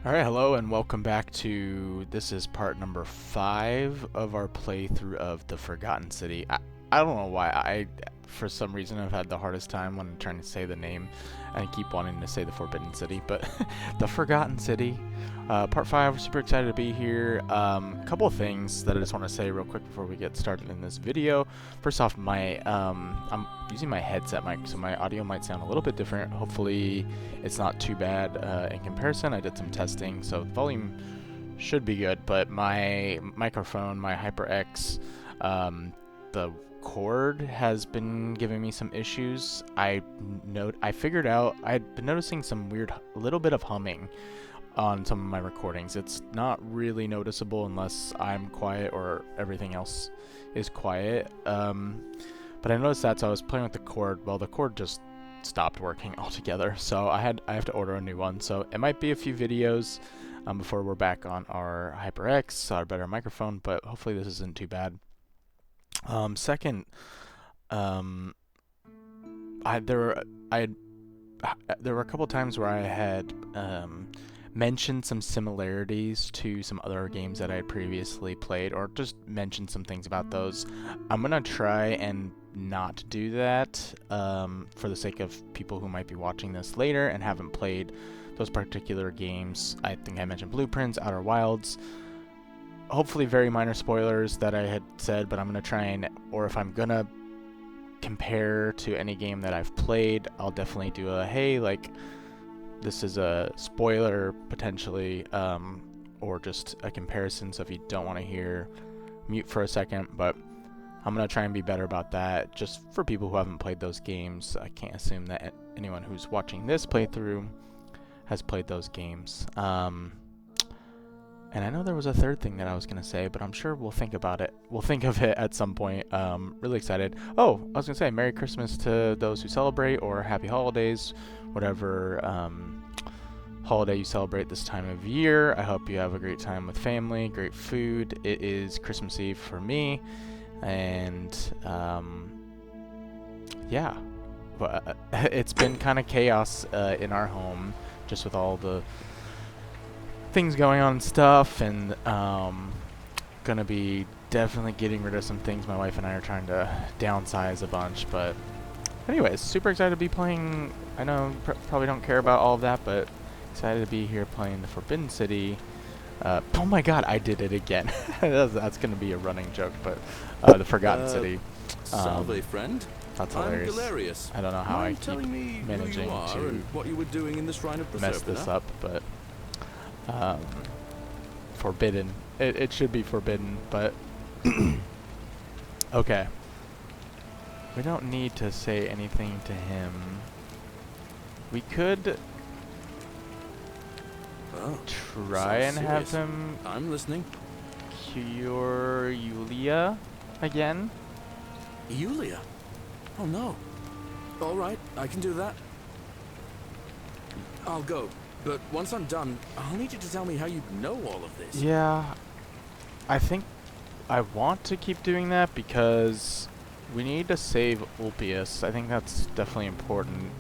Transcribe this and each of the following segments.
Alright, hello and welcome back to, this is part number 5 of our playthrough of the Forgotten City. I don't know why, for some reason I've had the hardest time when I'm trying to say the name, and I keep wanting to say the Forbidden City, but the Forgotten City. Part 5, we're super excited to be here. A couple of things that I just want to say real quick before we get started in this video. First off, I'm using my headset mic, so my audio might sound a little bit different. Hopefully it's not too bad in comparison. I did some testing, so the volume should be good, but my microphone, my HyperX, the cord has been giving me some issues. I figured out I'd been noticing some weird, little bit of humming on some of my recordings. It's not really noticeable unless I'm quiet or everything else is quiet. But I noticed that, so I was playing with the cord. Well, the cord just stopped working altogether, so I have to order a new one. So it might be a few videos before we're back on our HyperX, our better microphone, but hopefully this isn't too bad. Second, there were a couple times where I had mentioned some similarities to some other games that I had previously played, or just mentioned some things about those. I'm gonna try and not do that for the sake of people who might be watching this later and haven't played those particular games. I think I mentioned Blueprints, Outer Wilds. Hopefully very minor spoilers that I had said, but I'm gonna try and, or if I'm gonna compare to any game that I've played, I'll definitely do a, hey, like, this is a spoiler potentially, or just a comparison, so if you don't want to hear, mute for a second. But I'm going to try and be better about that, just for people who haven't played those games. I can't assume that anyone who's watching this playthrough has played those games. And I know there was a third thing that I was going to say, but I'm sure we'll think about it. We'll think of it at some point. Really excited. Oh, I was going to say Merry Christmas to those who celebrate, or Happy Holidays, whatever holiday you celebrate this time of year. I hope you have a great time with family, great food. It is Christmas Eve for me, and yeah, but it's been kind of chaos in our home, just with all the things going on and stuff, and gonna be definitely getting rid of some things. My wife and I are trying to downsize a bunch, but anyways, super excited to be playing. I know probably don't care about all of that, but excited to be here playing the Forbidden City. Oh my god, I did it again. That's gonna be a running joke, but the Forgotten City. Salve, friend. That's I'm hilarious. Galerius. I don't know how I keep telling me managing who you are to and what you were doing in the Shrine of mess Proserpina? this up, but forbidden. It should be forbidden, but okay. We don't need to say anything to him. We could try and have him I'm listening. cure Yulia again. Yulia? Oh no. All right, I can do that. I'll go, but once I'm done, I'll need you to tell me how you know all of this. Yeah, I think I want to keep doing that because we need to save Ulpius. I think that's definitely important.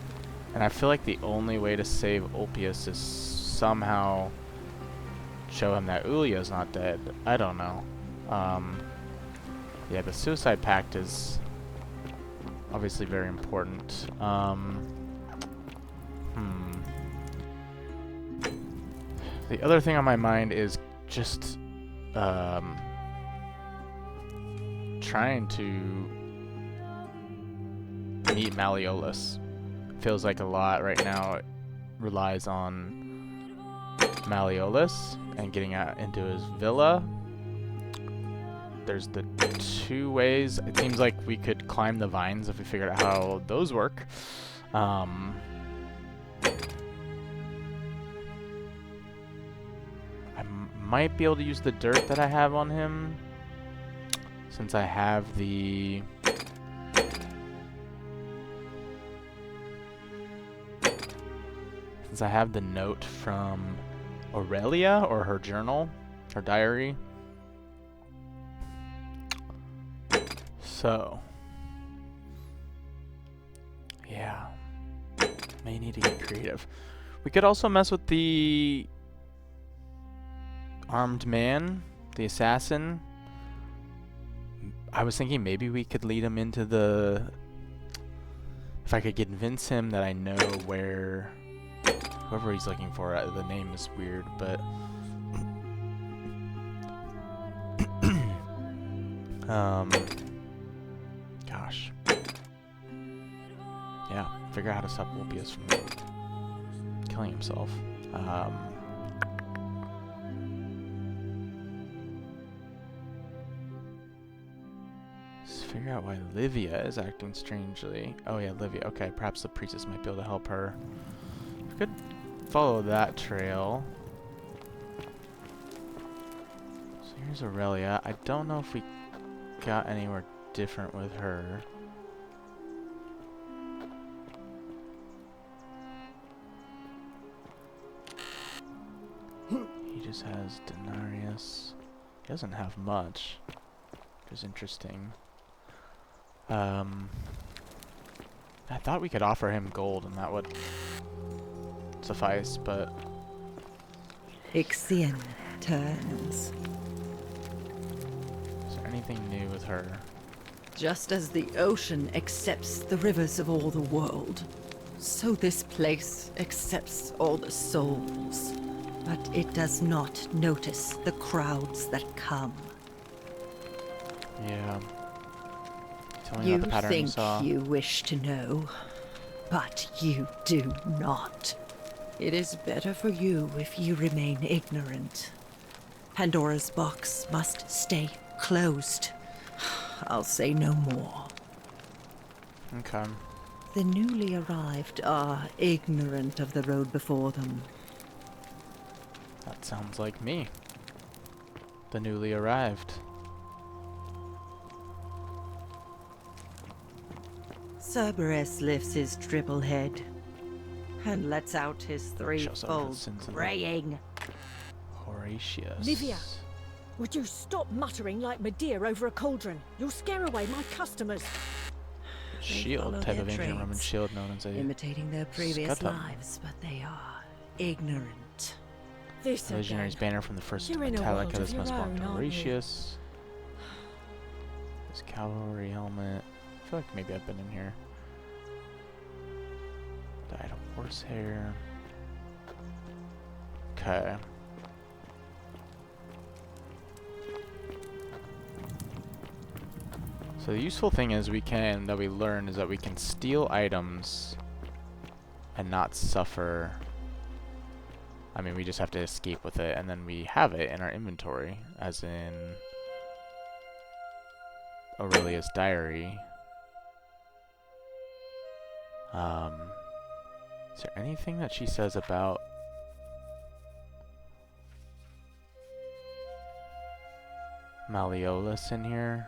And I feel like the only way to save Ulpius is somehow show him that Ulia's not dead. I don't know. Yeah, the Suicide Pact is obviously very important. The other thing on my mind is just trying to meet Maleolus. Feels like a lot right now it relies on Maleolus and getting out into his villa. There's the 2 ways. It seems like we could climb the vines if we figured out how those work. I might be able to use the dirt that I have on him, since I have the note from Aurelia, or her journal, her diary. So, yeah, may need to get creative. We could also mess with the armed man, the assassin. I was thinking maybe we could lead him into the... If I could convince him that I know where... Whoever he's looking for, the name is weird, but... Gosh. Yeah, figure out how to stop Wolpius from killing himself. Let's figure out why Livia is acting strangely. Oh yeah, Livia. Okay, perhaps the priestess might be able to help her. We could follow that trail. So here's Aurelia. I don't know if we got anywhere different with her. He just has Denarius. He doesn't have much, which is interesting. I thought we could offer him gold and that would suffice, but... Ixion turns. Is there anything new with her? Just as the ocean accepts the rivers of all the world, so this place accepts all the souls. But it does not notice the crowds that come. Yeah. Tell me You about the pattern you think saw. you wish to know, but you do not. It is better for you if you remain ignorant. Pandora's box must stay closed. I'll say no more. Okay. The newly arrived are ignorant of the road before them. That sounds like me. The newly arrived. Cerberus lifts his triple head and lets out his Shows off threefold his sins and braying. Horatius. Livia. Would you stop muttering like Medea over a cauldron? You'll scare away my customers. Shield follow type their of ancient Roman trades, shield known as a Imitating their previous scutum. lives, but they are ignorant. This Legionary's again. banner from the first You're in a Metallica. world of This must your belong own, to aren't you? Horatius. This cavalry helmet. I feel like maybe I've been in here. Dyed horsehair. Okay. So the useful thing is that we learn is that we can steal items and not suffer. I mean, we just have to escape with it, and then we have it in our inventory, as in Aurelia's diary. Is there anything that she says about Maleolus in here?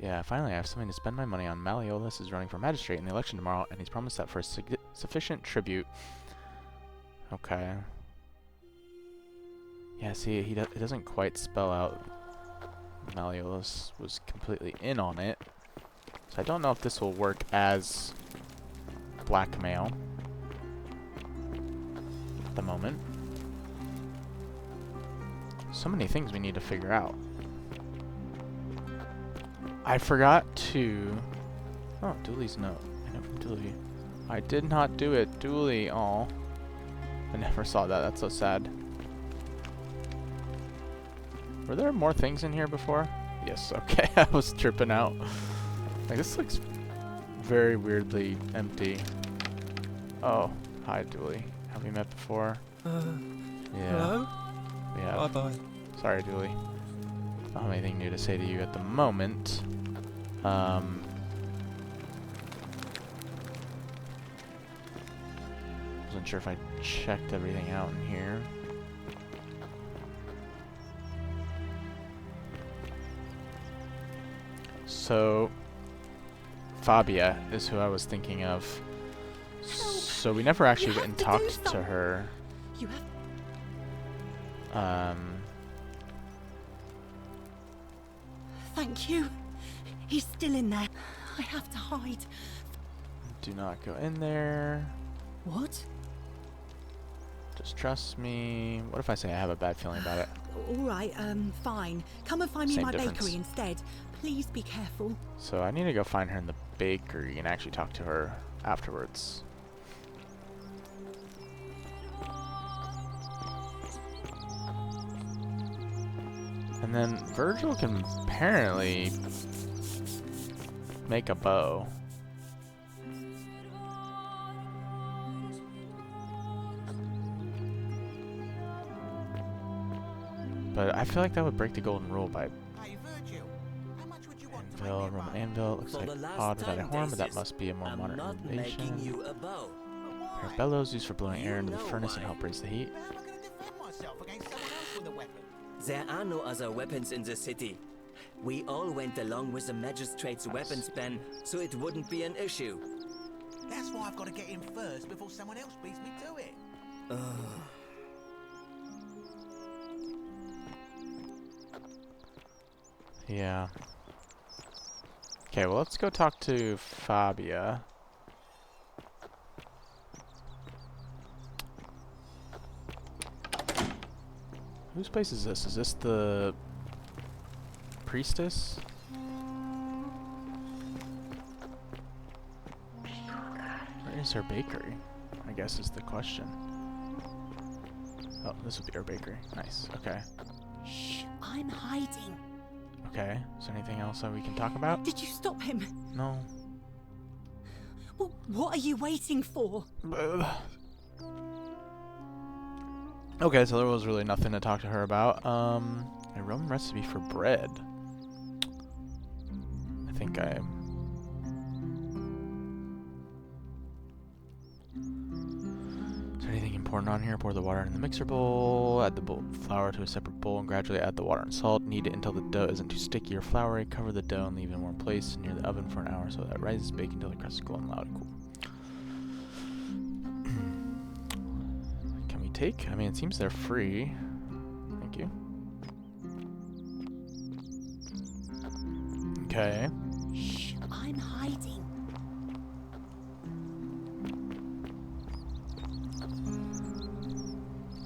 Yeah, finally I have something to spend my money on. Maleolus is running for magistrate in the election tomorrow, and he's promised that for a sufficient tribute. Okay. Yeah, see, it doesn't quite spell out Maleolus was completely in on it. So I don't know if this will work as blackmail at the moment. So many things we need to figure out. I forgot to... Oh, Dooley's note. I know from Dooley. I did not do it. Dooley, aw. I never saw that. That's so sad. Were there more things in here before? Yes, okay. I was tripping out. Like, this looks very weirdly empty. Oh, hi, Dooley. Have we met before? Yeah. Hello? We have. Bye-bye. Sorry, Dooley. I don't have anything new to say to you at the moment. Wasn't sure if I checked everything out in here. So, Fabia is who I was thinking of. So we never actually went and talked to her. You have... Thank you. He's still in there. I have to hide. Do not go in there. What? Just trust me. What if I say I have a bad feeling about it? All right, fine. Come and find me Same my difference. bakery instead. Please be careful. So I need to go find her in the bakery and actually talk to her afterwards. And then Virgil can apparently make a bow. But I feel like that would break the golden rule by Hey, Virgil, how much would you want to anvil, make me a Roman bow? anvil. Looks For like the last odd without a time, horn, but that Daisies, must be a more I'm modern not making innovation. you a bow. Pair of Why? bellows used for blowing air You into the know furnace and why. help raise the heat. How am I going to defend myself against someone else with a weapon? There are no other weapons in the city. We all went along with the magistrate's weapons ban, so it wouldn't be an issue. That's why I've got to get in first before someone else beats me to it. Yeah. Okay, well, let's go talk to Fabia. Whose place is this? Is this the priestess? Where is her bakery? I guess is the question. Oh, this would be her bakery. Nice. Okay. Shh, I'm hiding. Okay. Is there anything else that we can talk about? Did you stop him? No. Well, what are you waiting for? Okay, so there was really nothing to talk to her about. A Roman recipe for bread. I think I... Is there anything important on here? Pour the water in the mixer bowl. Add the flour to a separate bowl and gradually add the water and salt. Knead it until the dough isn't too sticky or floury. Cover the dough and leave it in one place near the oven for an hour so that it rises. Bake until the crust is golden, loud, and cool. Can we take? I mean, it seems they're free. Thank you. Okay. Shh, I'm hiding.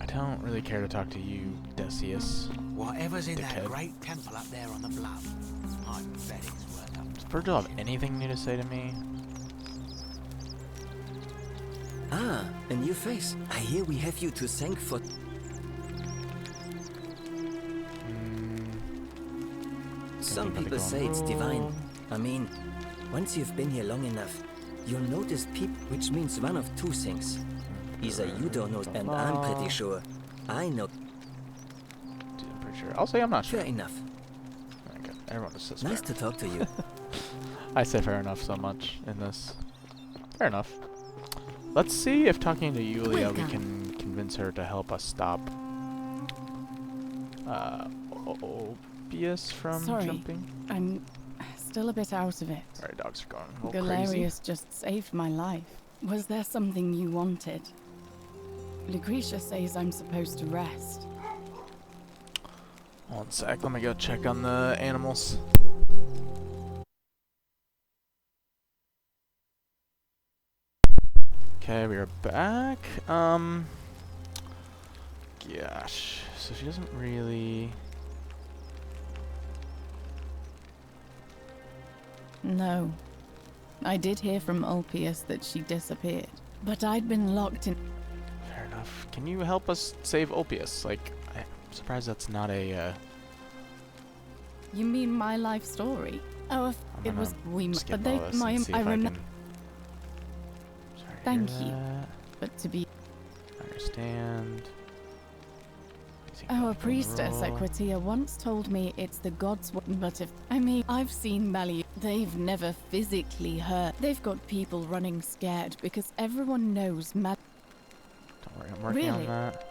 I don't really care to talk to you, Decius. Whatever's in that Dickhead. great temple up there on the bluff, I bet it's worth up. Does Virgil have anything new to say to me? Ah, a new face. I hear we have you to thank for... Some Anything people about the say it's golden divine. rule? I mean, once you've been here long enough, you'll notice people, which means one of two things. Either you don't know, and I'm pretty sure I know. I'm pretty sure. I'll say I'm not sure. Fair enough. Okay, everyone just says Nice fair. to talk to you. I say fair enough so much in this. Fair enough. Let's see if talking to Yulia we can convince her to help us stop Opius from Sorry. jumping. I'm still a bit out of it. Alright, dogs are going a little crazy. Galerius just saved my life. Was there something you wanted? Lucretia says I'm supposed to rest. One sec, let me go check on the animals. Okay, we are back. Gosh. So she doesn't really... No. I did hear from Ulpius that she disappeared. But I'd been locked in... Fair enough. Can you help us save Ulpius? Like, I'm surprised that's not a, You mean my life story? Oh, if I'm it gonna was... We... skip But they... all this My... and see I if I remember... can... Sorry to Thank hear you. that. But to be... I understand. Our priestess, Equitia, once told me it's the gods' but if... I mean, I've seen Maleolus. They've never physically hurt. They've got people running scared because everyone knows Don't worry, I'm working on Really? that.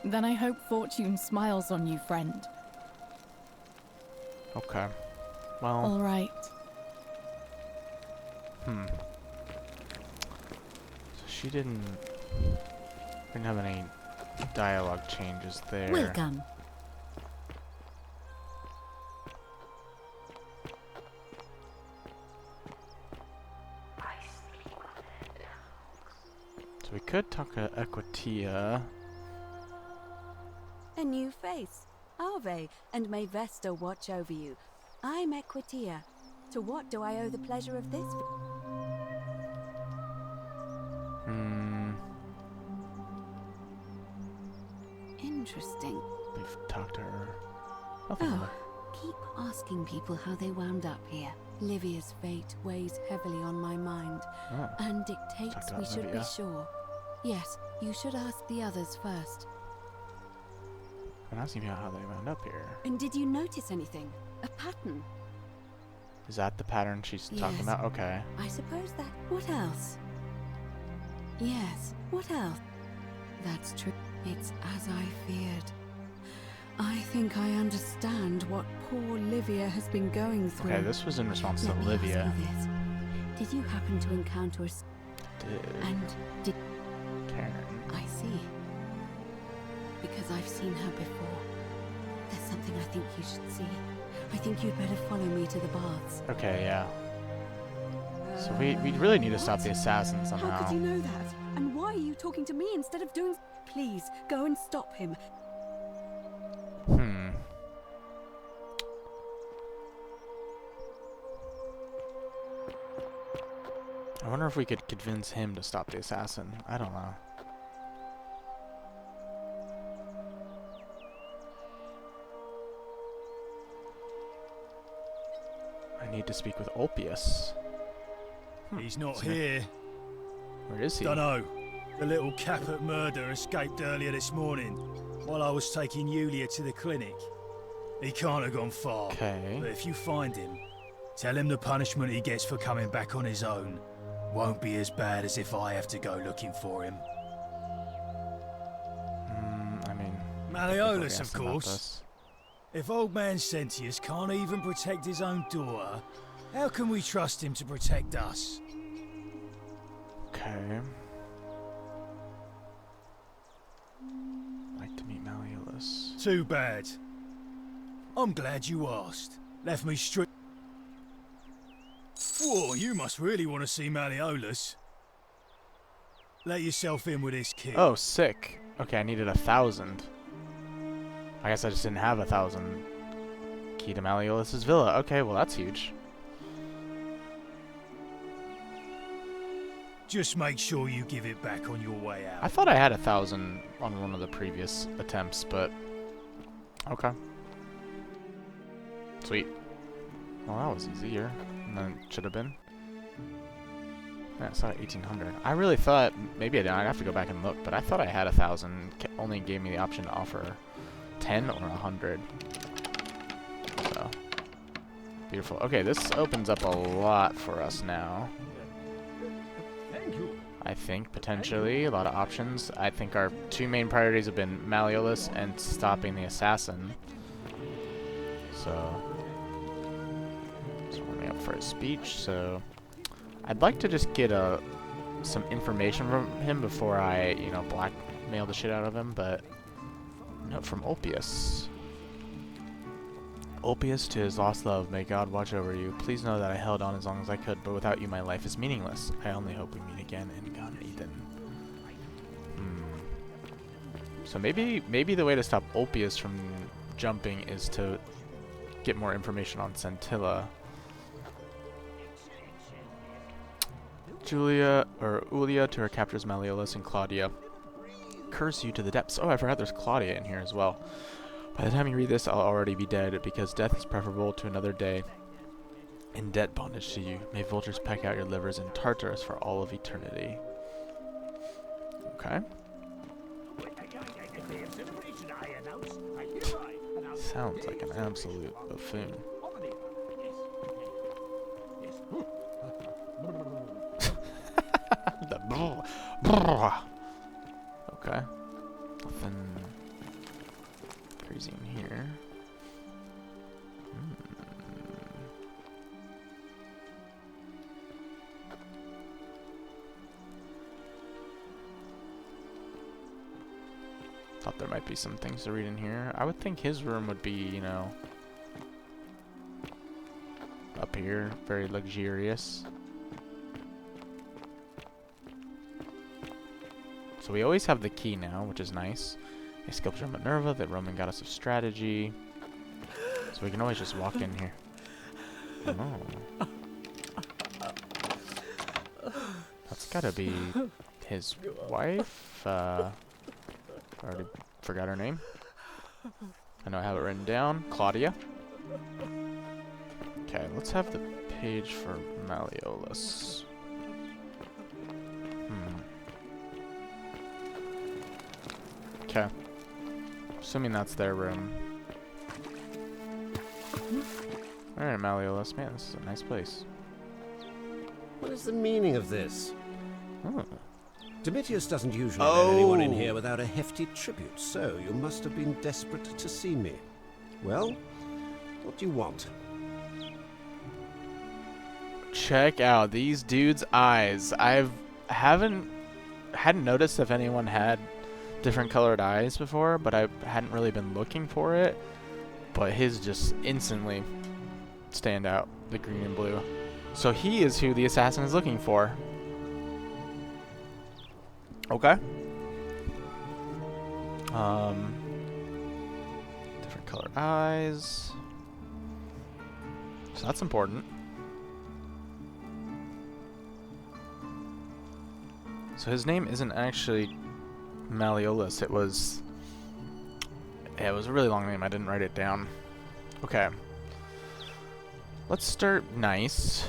Then I hope fortune smiles on you, friend. Okay. Well, All right. So she didn't have any dialogue changes there. Welcome. So we could talk to Equitia. A new face. Ave, and may Vesta watch over you. I'm Equitia. To what do I owe the pleasure of this? Interesting. We've talked to her. Nothing more. Keep asking people how they wound up here. Livia's fate weighs heavily on my mind, Oh. and dictates Talked we about should Livia. be sure. Yes, you should ask the others first. I'm asking you how they wound up here. And did you notice anything? A pattern? Is that the pattern she's talking Yes. about? Okay. I suppose that... What else? Yes, what else? That's true. It's as I feared. I think I understand what poor Livia has been going through. Okay, this was in response to Let me Livia. ask you this. Did you happen to encounter us? Did And did... Karen. I see. Because I've seen her before. There's something I think you should see. I think you'd better follow me to the baths. Okay, yeah. So we really need to stop the assassin How somehow. could you know that? And why are you talking to me instead of doing... Please, go and stop him. I wonder if we could convince him to stop the assassin. I don't know. I need to speak with Ulpius. He's not Isn't it? here. Where is he? Dunno. The little Caput murder escaped earlier this morning while I was taking Yulia to the clinic. He can't have gone far. Okay. But if you find him, tell him the punishment he gets for coming back on his own won't be as bad as if I have to go looking for him. I mean... Maleolus, people of asked about course. this. If old man Sentius can't even protect his own daughter, how can we trust him to protect us? Okay. Like to meet Maleolus. Too bad. I'm glad you asked. Left me straight. Whoa, you must really want to see Maleolus. Let yourself in with this kid. Oh, sick. Okay, I needed 1,000. I guess I just didn't have 1,000. Key to Maleolus's villa. Okay, well that's huge. Just make sure you give it back on your way I out. thought I had 1,000 on one of the previous attempts, but okay. Sweet. Well, that was easier than it should have been. Yeah, I saw 1,800. I really thought maybe I didn't. I'd have to go back and look, but I thought I had 1,000. Only gave me the option to offer 10 or 100. So beautiful. Okay, this opens up a lot for us now. I think potentially a lot of options. I think our two main priorities have been Maleolus and stopping the assassin. So he's warming up for his speech. So I'd like to just get some information from him before I, you know, blackmail the shit out of him. But note from Ulpius. Ulpius, to his lost love, may God watch over you. Please know that I held on as long as I could, but without you my life is meaningless. I only hope we meet again in Gan Eden. So maybe the way to stop Ulpius from jumping is to get more information on Centilla. Ulia to her captors Maleolus, and Claudia. Curse you to the depths. Oh, I forgot there's Claudia in here as well. By the time you read this, I'll already be dead, because death is preferable to another day in debt bondage to you. May vultures peck out your livers in Tartarus for all of eternity. Okay. Sounds like an absolute buffoon. The okay. Nothing crazy in here. Thought there might be some things to read in here. I would think his room would be, you know, up here, very luxurious. So we always have the key now, which is nice. A sculpture of Minerva, the Roman goddess of strategy. So we can always just walk in here. Oh. That's gotta be his wife. Already forgot her name. I know I have it written down. Claudia. Okay, let's have the page for Maleolus. Okay. Assuming that's their room. Alright, Maleolus. Man, this is a nice place. What is the meaning of this? Oh. Domitius doesn't usually let anyone in here without a hefty tribute, so you must have been desperate to see me. Well, what do you want? Check out these dudes' eyes. Hadn't noticed if anyone had different colored eyes before, but I hadn't really been looking for it. But his just instantly stand out, the green and blue. So he is who the assassin is looking for. Okay. Different colored eyes. So that's important. So his name isn't actually Maleolus. It was a really long name. I didn't write it down. Okay. Let's start nice.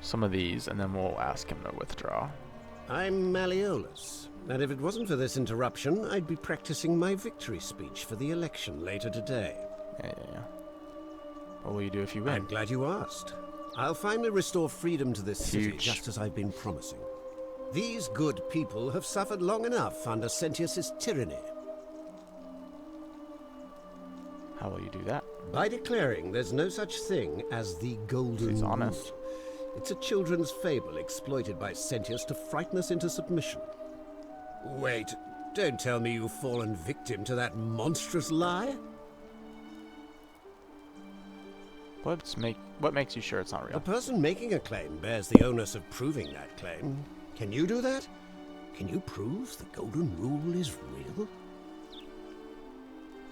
Some of these, and then we'll ask him to withdraw. I'm Maleolus, and if it wasn't for this interruption, I'd be practicing my victory speech for the election later today. Yeah. What will you do if you win? I'm glad you asked. I'll finally restore freedom to this city, Huge. just as I've been promising. These good people have suffered long enough under Sentius's tyranny. How will you do that? By declaring there's no such thing as the Golden He's Rule. honest. It's a children's fable exploited by Sentius to frighten us into submission. Wait, don't tell me you've fallen victim to that monstrous lie? What makes you sure it's not The real? person making a claim bears the onus of proving that claim. Can you do that? Can you prove the Golden Rule is real?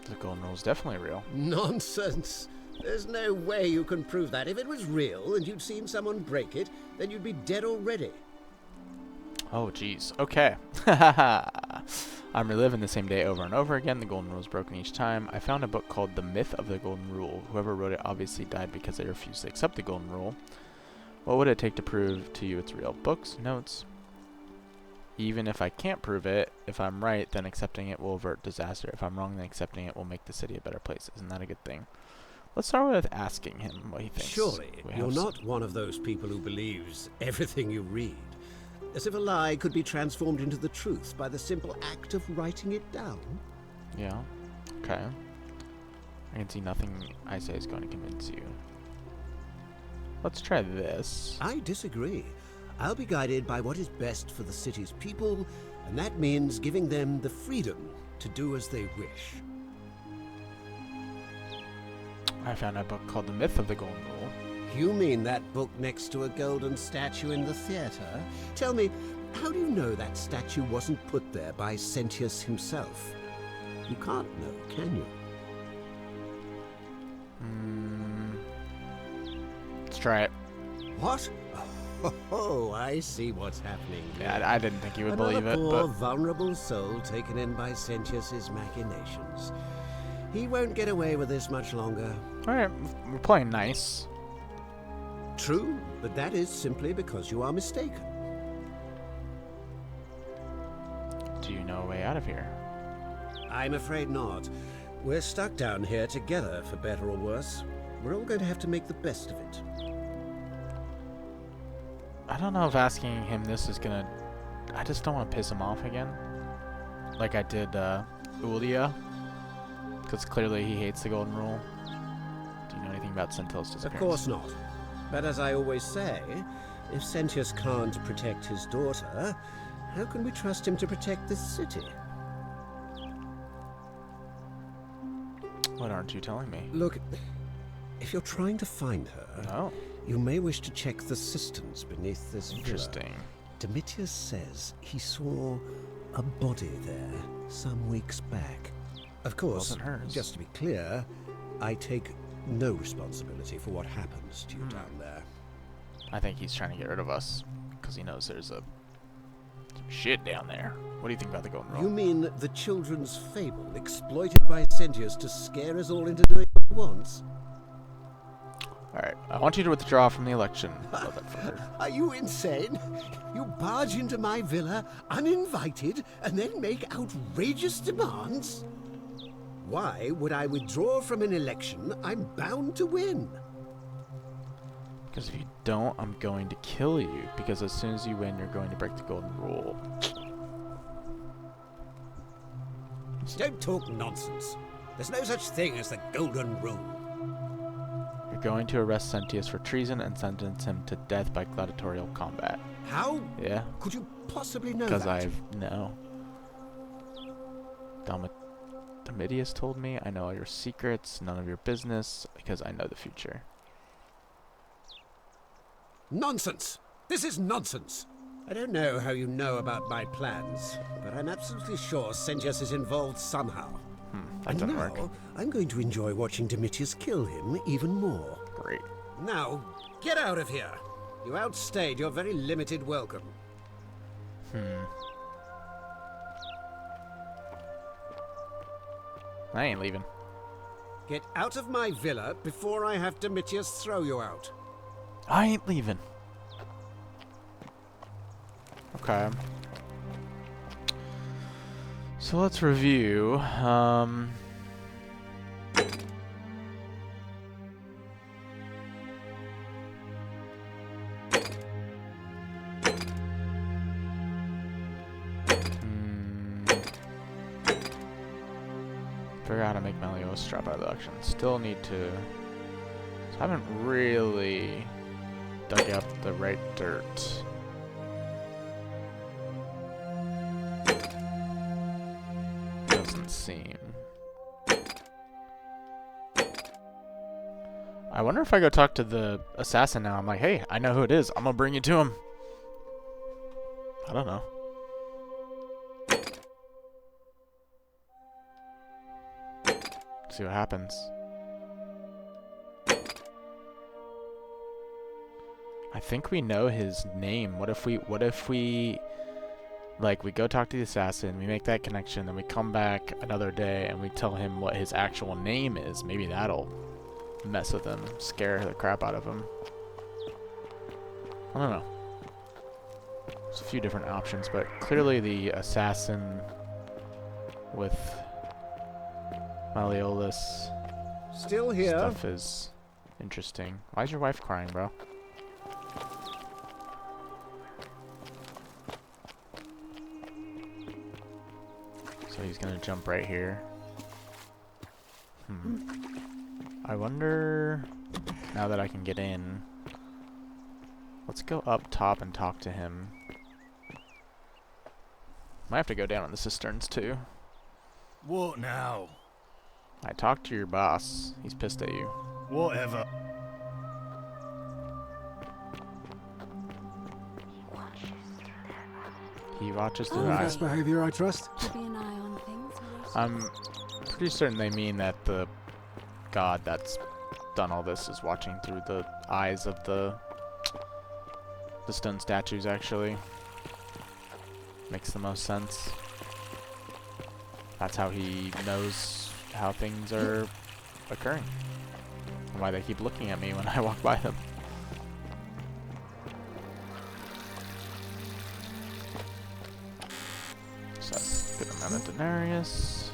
The golden rule is definitely real. Nonsense! There's no way you can prove that. If it was real and you'd seen someone break it, then you'd be dead already. Oh, jeez. Okay. I'm reliving the same day over and over again. The golden rule is broken each time. I found a book called The Myth of the Golden Rule. Whoever wrote it obviously died because they refused to accept the golden rule. What would it take to prove to you it's real? Books? Notes? Even if I can't prove it, if I'm right, then accepting it will avert disaster. If I'm wrong, then accepting it will make the city a better place. Isn't that a good thing? Let's start with asking him what he thinks. Surely, you're not one of those people who believes everything you read. As if a lie could be transformed into the truth by the simple act of writing it down. Yeah. Okay. I can see nothing I say is going to convince you. Let's try this. I disagree. I'll be guided by what is best for the city's people, and that means giving them the freedom to do as they wish. I found a book called The Myth of the Golden Rule. You mean that book next to a golden statue in the theater? Tell me, how do you know that statue wasn't put there by Sentius himself? You can't know, can you? Let's try it. What? Oh, I see what's happening here. Yeah, I didn't think you would believe it, Another poor, but vulnerable soul taken in by Sentius's machinations. He won't get away with this much longer. alright, we're playing nice. True, but that is simply because you are mistaken. Do you know a way out of here? I'm afraid not. We're stuck down here together, for better or worse. We're all going to have to make the best of it. I don't know if asking him this is gonna... I just don't want to piss him off again. Like I did Ulia. Because clearly he hates the Golden Rule. Do you know anything about Centel's disappearance? Of course not. But as I always say, if Sentius can't protect his daughter, how can we trust him to protect this city? What aren't you telling me? Look, if you're trying to find her, Oh, you may wish to check the cisterns beneath this villa. interesting. Domitius says he saw a body there some weeks back. Of course, Wasn't hers. just to be clear, I take no responsibility for what happens to you down there. I think he's trying to get rid of us because he knows there's some shit down there. What do you think about the golden rule? You mean the children's fable exploited by Sentius to scare us all into doing what he wants? Alright, I want you to withdraw from the election. A little bit further. Are you insane? You barge into my villa uninvited and then make outrageous demands? Why would I withdraw from an election I'm bound to win? Because if you don't, I'm going to kill you. Because as soon as you win, you're going to break the golden rule. Don't talk nonsense. There's no such thing as the golden rule. You're going to arrest Sentius for treason and sentence him to death by gladiatorial combat. How Yeah? could you possibly know Because that? no. Domitius told me I know all your secrets, none of your business, because I know the future. Nonsense! This is nonsense! I don't know how you know about my plans, but I'm absolutely sure Sentius is involved somehow. That And doesn't now, work. I'm going to enjoy watching Domitius kill him even more. Great. Now, get out of here! You outstayed your very limited welcome. I ain't leaving. Get out of my villa before I have Domitius throw you out. I ain't leaving. Okay. So let's review. Figure out how to make Maleolus drop out of the election. Still need to. So I haven't really dug up the right dirt. Doesn't seem. I wonder if I go talk to the assassin now. I'm like, hey, I know who it is. I'm gonna bring you to him. I don't know. See what happens. I think we know his name. What if we like we go talk to the assassin, we make that connection, then we come back another day and we tell him what his actual name is. Maybe that'll mess with him, scare the crap out of him. I don't know. There's a few different options, but clearly the assassin with Maleolus Still here. stuff is interesting. Why is your wife crying, bro? So he's gonna jump right here. I wonder, now that I can get in, let's go up top and talk to him. Might have to go down on the cisterns too. What now? I talked to your boss. He's pissed at you. Whatever. He watches through Oh, the right. eyes. behavior, I trust. Keeping an eye on things. I'm pretty certain they mean that the god that's done all this is watching through the eyes of the stone statues, actually. Makes the most sense. That's how he knows how things are occurring. And why they keep looking at me when I walk by them. So that's a good amount of denarius.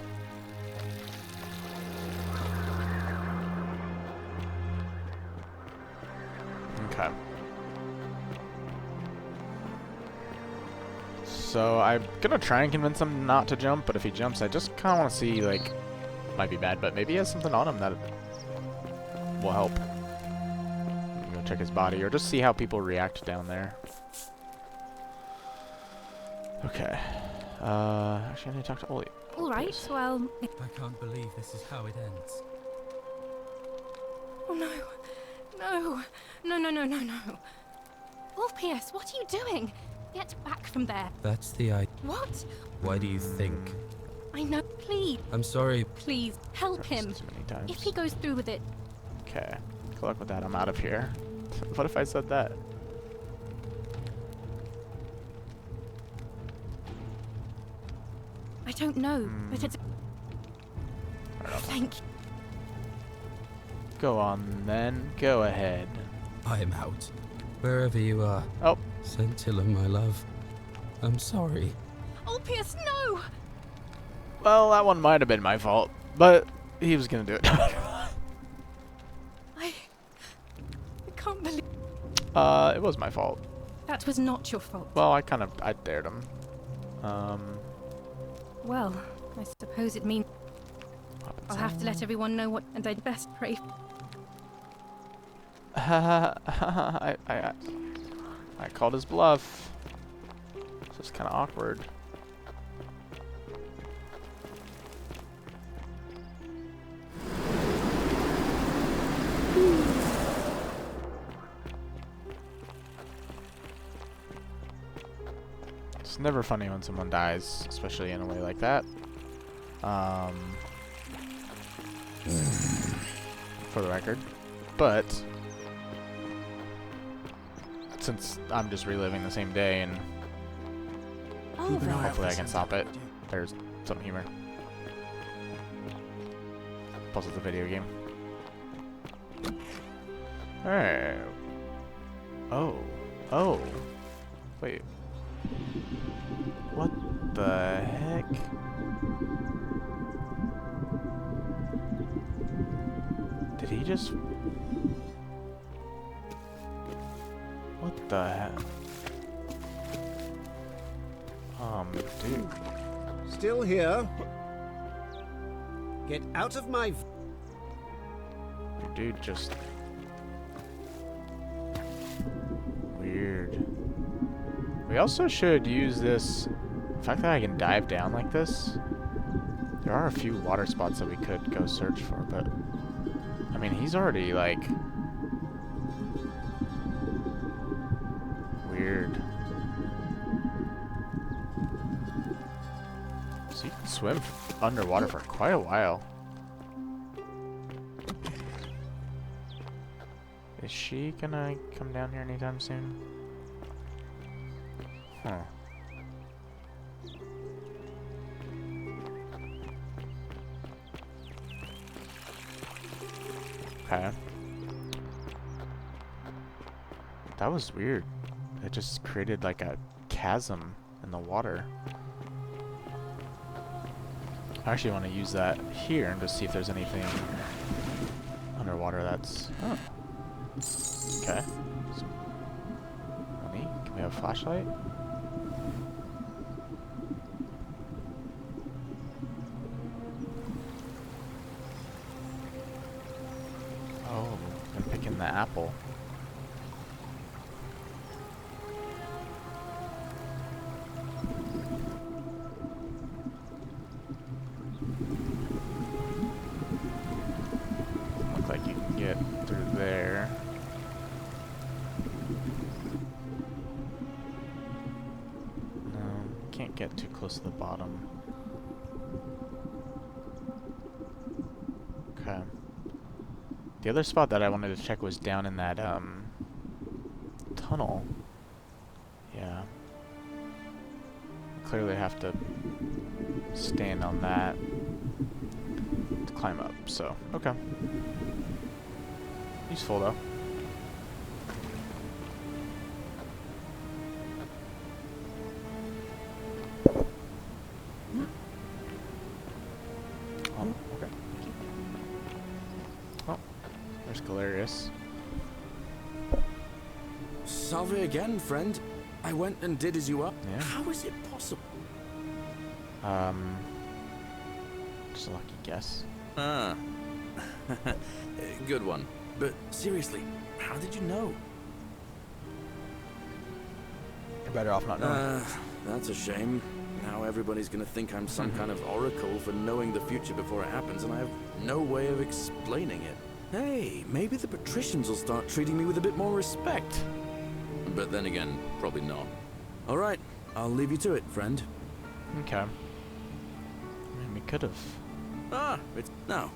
Okay. So I'm gonna try and convince him not to jump, but if he jumps, I just kind of want to see, like, might be bad, but maybe he has something on him that will help. Go check his body, or just see how people react down there. Okay. Actually, I need to talk to Oli. All right, well... I can't believe this is how it ends. Oh, no. No. No, no, no, no, no. Ulpius, what are you doing? get back from there. That's the idea. What? Why do you think? I know. Please, I'm sorry. please, help him. Too many times. If he goes through with it, Okay. Good luck with that. I'm out of here. What if I said that? I don't know, but it's... I don't know. Thank you. Go on then. Go ahead. I am out. Wherever you are. Oh. Scintilla, my love. I'm sorry. Ulpius, no! Well, that one might have been my fault, but he was gonna do it. I can't believe... It was my fault. That was not your fault. Well, I dared him. Well, I suppose it means I'll have to let everyone know what, and I'd best pray. I called his bluff. It's just kind of awkward. It's never funny when someone dies, especially in a way like that. For the record. But since I'm just reliving the same day and hopefully I can stop it. There's some humor. Plus it's a video game. Alright. Oh. Wait. What the heck? Did he just... What the heck? Dude. Still here. Get out of my... Your dude just... Weird. We also should use this... The fact that I can dive down like this... There are a few water spots that we could go search for, but... I mean, he's already, like... Weird. So you can swim underwater for quite a while. Is she gonna come down here anytime soon? Huh. Okay. That was weird. It just created like a chasm in the water. I actually want to use that here and just see if there's anything underwater that's... Oh. Okay. Some money. Can we have a flashlight? Oh, I'm picking the apple. Look like you can get through there. No, can't get too close to the bottom. Okay. The other spot that I wanted to check was down in that, tunnel. Yeah. Clearly have to stand on that to climb up, so, okay. Useful, though. Oh, okay. Thank you. Oh, there's Galerius. Salve again, friend. I went and did as you are. Yeah. How is it possible? Just a lucky guess. Ah. Good one. But seriously, how did you know? You're better off not knowing. That's a shame. Now everybody's gonna think I'm some kind of oracle for knowing the future before it happens, and I have no way of explaining it. Hey, maybe the patricians will start treating me with a bit more respect. But then again, probably not. All right, I'll leave you to it, friend. Okay. I mean, we could have. Ah, it's now.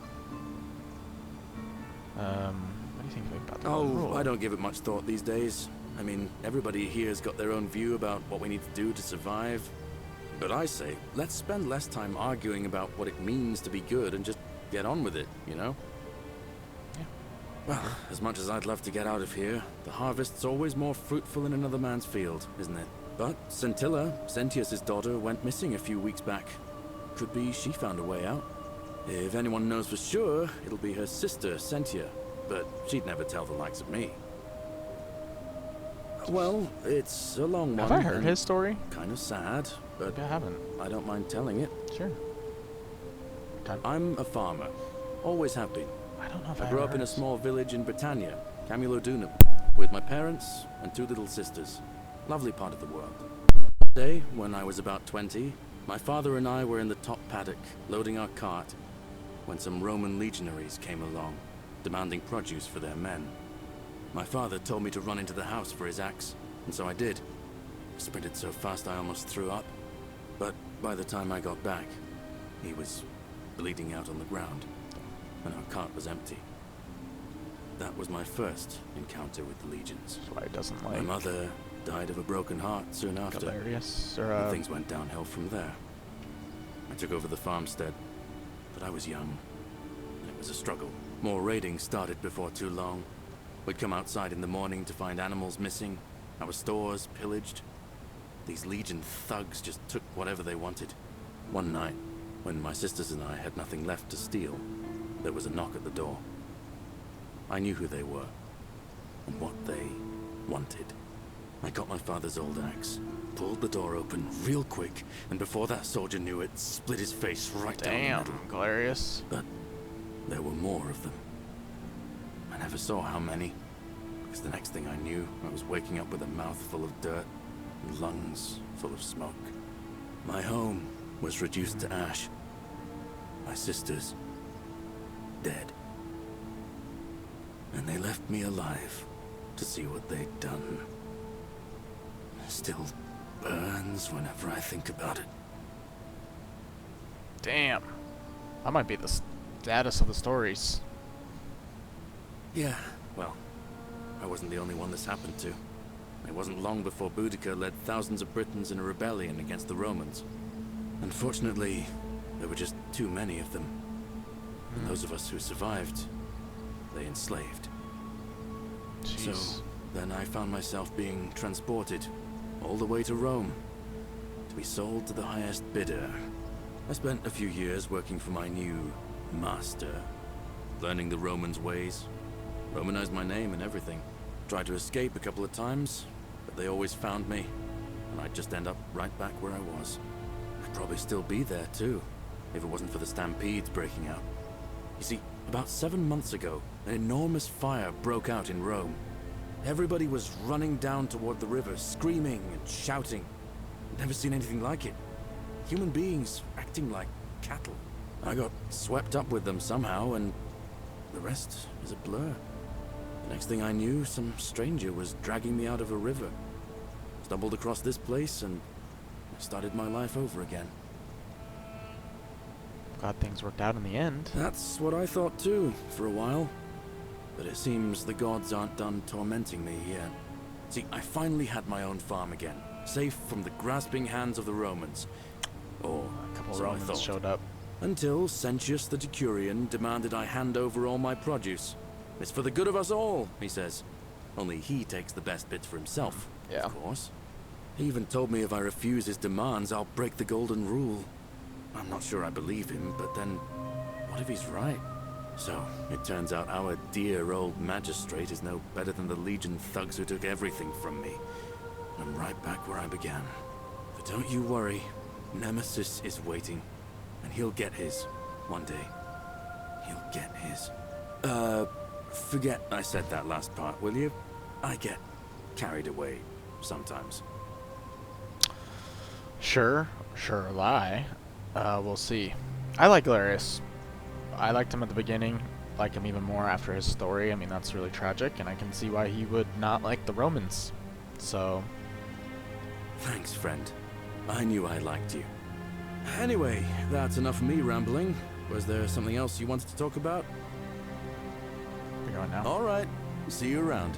What do you think about the Oh, rule? I don't give it much thought these days. I mean, everybody here's got their own view about what we need to do to survive. But I say, let's spend less time arguing about what it means to be good and just get on with it, you know? Yeah. Well, as much as I'd love to get out of here, the harvest's always more fruitful in another man's field, isn't it? But Scintilla, Sentius's daughter, went missing a few weeks back. Could be she found a way out. If anyone knows for sure, it'll be her sister, Sentia. But she'd never tell the likes of me. Well, it's a long one. Have I heard his story? Kind of sad, but Maybe I haven't. I don't mind telling it. Sure. Okay. I'm a farmer. Always have been. I don't know if I I grew ever up in a heard. small village in Britannia, Camulodunum, with my parents and 2 little sisters. Lovely part of the world. One day, when I was about 20, my father and I were in the top paddock, loading our cart, when some Roman legionaries came along, demanding produce for their men. My father told me to run into the house for his axe, and so I did. I sprinted so fast I almost threw up, but by the time I got back, he was bleeding out on the ground, and our cart was empty. That was my first encounter with the legions. That's why he doesn't like. My mother died of a broken heart soon after. Galerius, or And things went downhill from there. I took over the farmstead, but I was young. And it was a struggle. More raiding started before too long. We'd come outside in the morning to find animals missing, our stores pillaged. These legion thugs just took whatever they wanted. One night, when my sisters and I had nothing left to steal, there was a knock at the door. I knew who they were, and what they wanted. I got my father's old axe, pulled the door open real quick, and before that soldier knew it, split his face right down the middle. Damn, Galerius. But there were more of them. I never saw how many, because the next thing I knew, I was waking up with a mouth full of dirt and lungs full of smoke. My home was reduced to ash. My sisters, dead. And they left me alive to see what they'd done. It still burns whenever I think about it. Damn. That might be the status of the stories. Yeah, well, I wasn't the only one this happened to. It wasn't long before Boudica led thousands of Britons in a rebellion against the Romans. Unfortunately, there were just too many of them. And those of us who survived, they enslaved. Jeez. So, then I found myself being transported all the way to Rome to be sold to the highest bidder. I spent a few years working for my new master, learning the Romans' ways, Romanized my name and everything. Tried to escape a couple of times, but they always found me, and I'd just end up right back where I was. I'd probably still be there too, if it wasn't for the stampedes breaking out. You see, about 7 months ago, an enormous fire broke out in Rome. Everybody was running down toward the river, screaming and shouting. I'd never seen anything like it. Human beings acting like cattle. I got swept up with them somehow, and the rest is a blur. The next thing I knew, some stranger was dragging me out of a river. Stumbled across this place, and I started my life over again. Glad things worked out in the end. That's what I thought too, for a while. But it seems the gods aren't done tormenting me yet. See, I finally had my own farm again, safe from the grasping hands of the Romans. Or A couple so I Romans thought. showed up. Until Sentius the Decurion demanded I hand over all my produce. It's for the good of us all, he says. Only he takes the best bits for himself, Yeah. of course. He even told me if I refuse his demands, I'll break the golden rule. I'm not sure I believe him, but then, what if he's right? So, it turns out our dear old magistrate is no better than the legion thugs who took everything from me. I'm right back where I began. But don't you worry, Nemesis is waiting. And he'll get his, one day. He'll get his. Forget I said that last part, will you? I get carried away sometimes. Sure lie. We'll see. I like Galerius. I liked him at the beginning, like him even more after his story. I mean, that's really tragic, and I can see why he would not like the Romans. So, Thanks, friend. I knew I liked you. Anyway, that's enough of me rambling. Was there something else you wanted to talk about? We're going now. All right. See you around.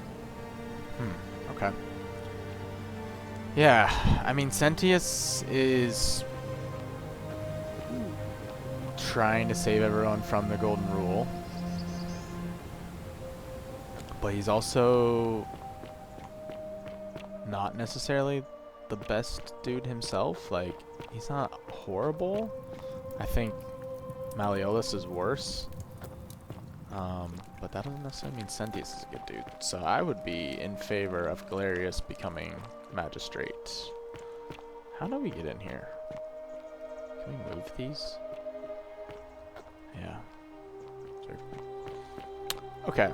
Okay. Yeah, I mean, Sentius is trying to save everyone from the Golden Rule. But he's also not necessarily the best dude himself. Like, he's not horrible. I think Maleolus is worse. But that doesn't necessarily mean Sentius is a good dude. So I would be in favor of Galerius becoming magistrate. How do we get in here? Can we move these? Yeah. Sure. Okay.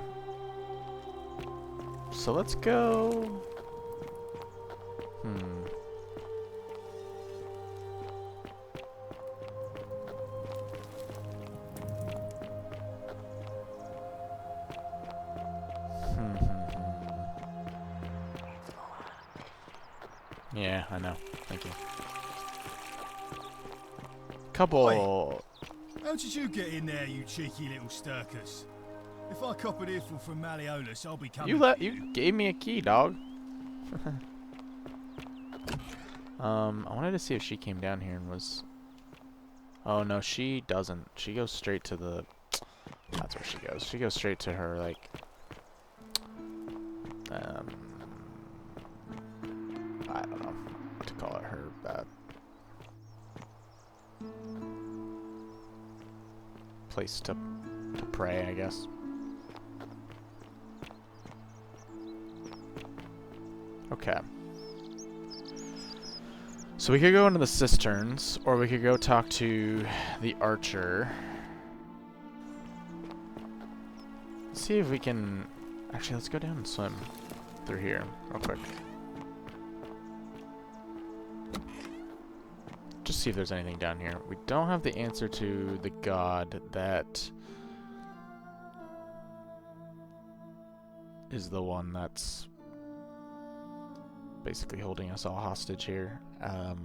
So let's go. Yeah, I know. Thank you. Couple. Oi. How did you get in there, you cheeky little stirkers? If I cop an earful from Maleolus, I'll be coming. You gave me a key, dog. I wanted to see if she came down here and was. Oh no, she doesn't. She goes straight to the. That's where she goes. She goes straight to her like. I don't know what to call it. Her place to pray, I guess. Okay. So we could go into the cisterns, or we could go talk to the archer. Let's see if we can. Actually, let's go down and swim through here real quick. Just see if there's anything down here. We don't have the answer to the god that is the one that's basically holding us all hostage here. So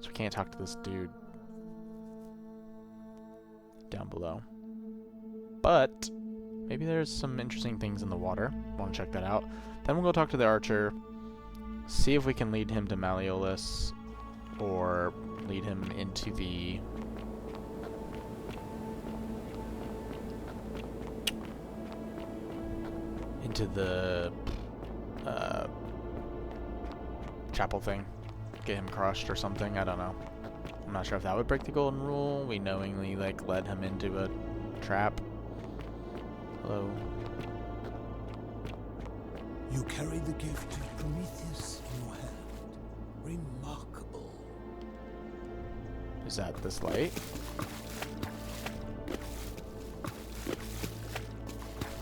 we can't talk to this dude down below. But maybe there's some interesting things in the water. Want to check that out. Then we'll go talk to the archer, see if we can lead him to Maleolus, or lead him into the chapel thing. Get him crushed or something. I don't know. I'm not sure if that would break the golden rule. We knowingly like led him into a trap. Hello. You carry the gift of Prometheus in your hand. Remarkable. Is that this light?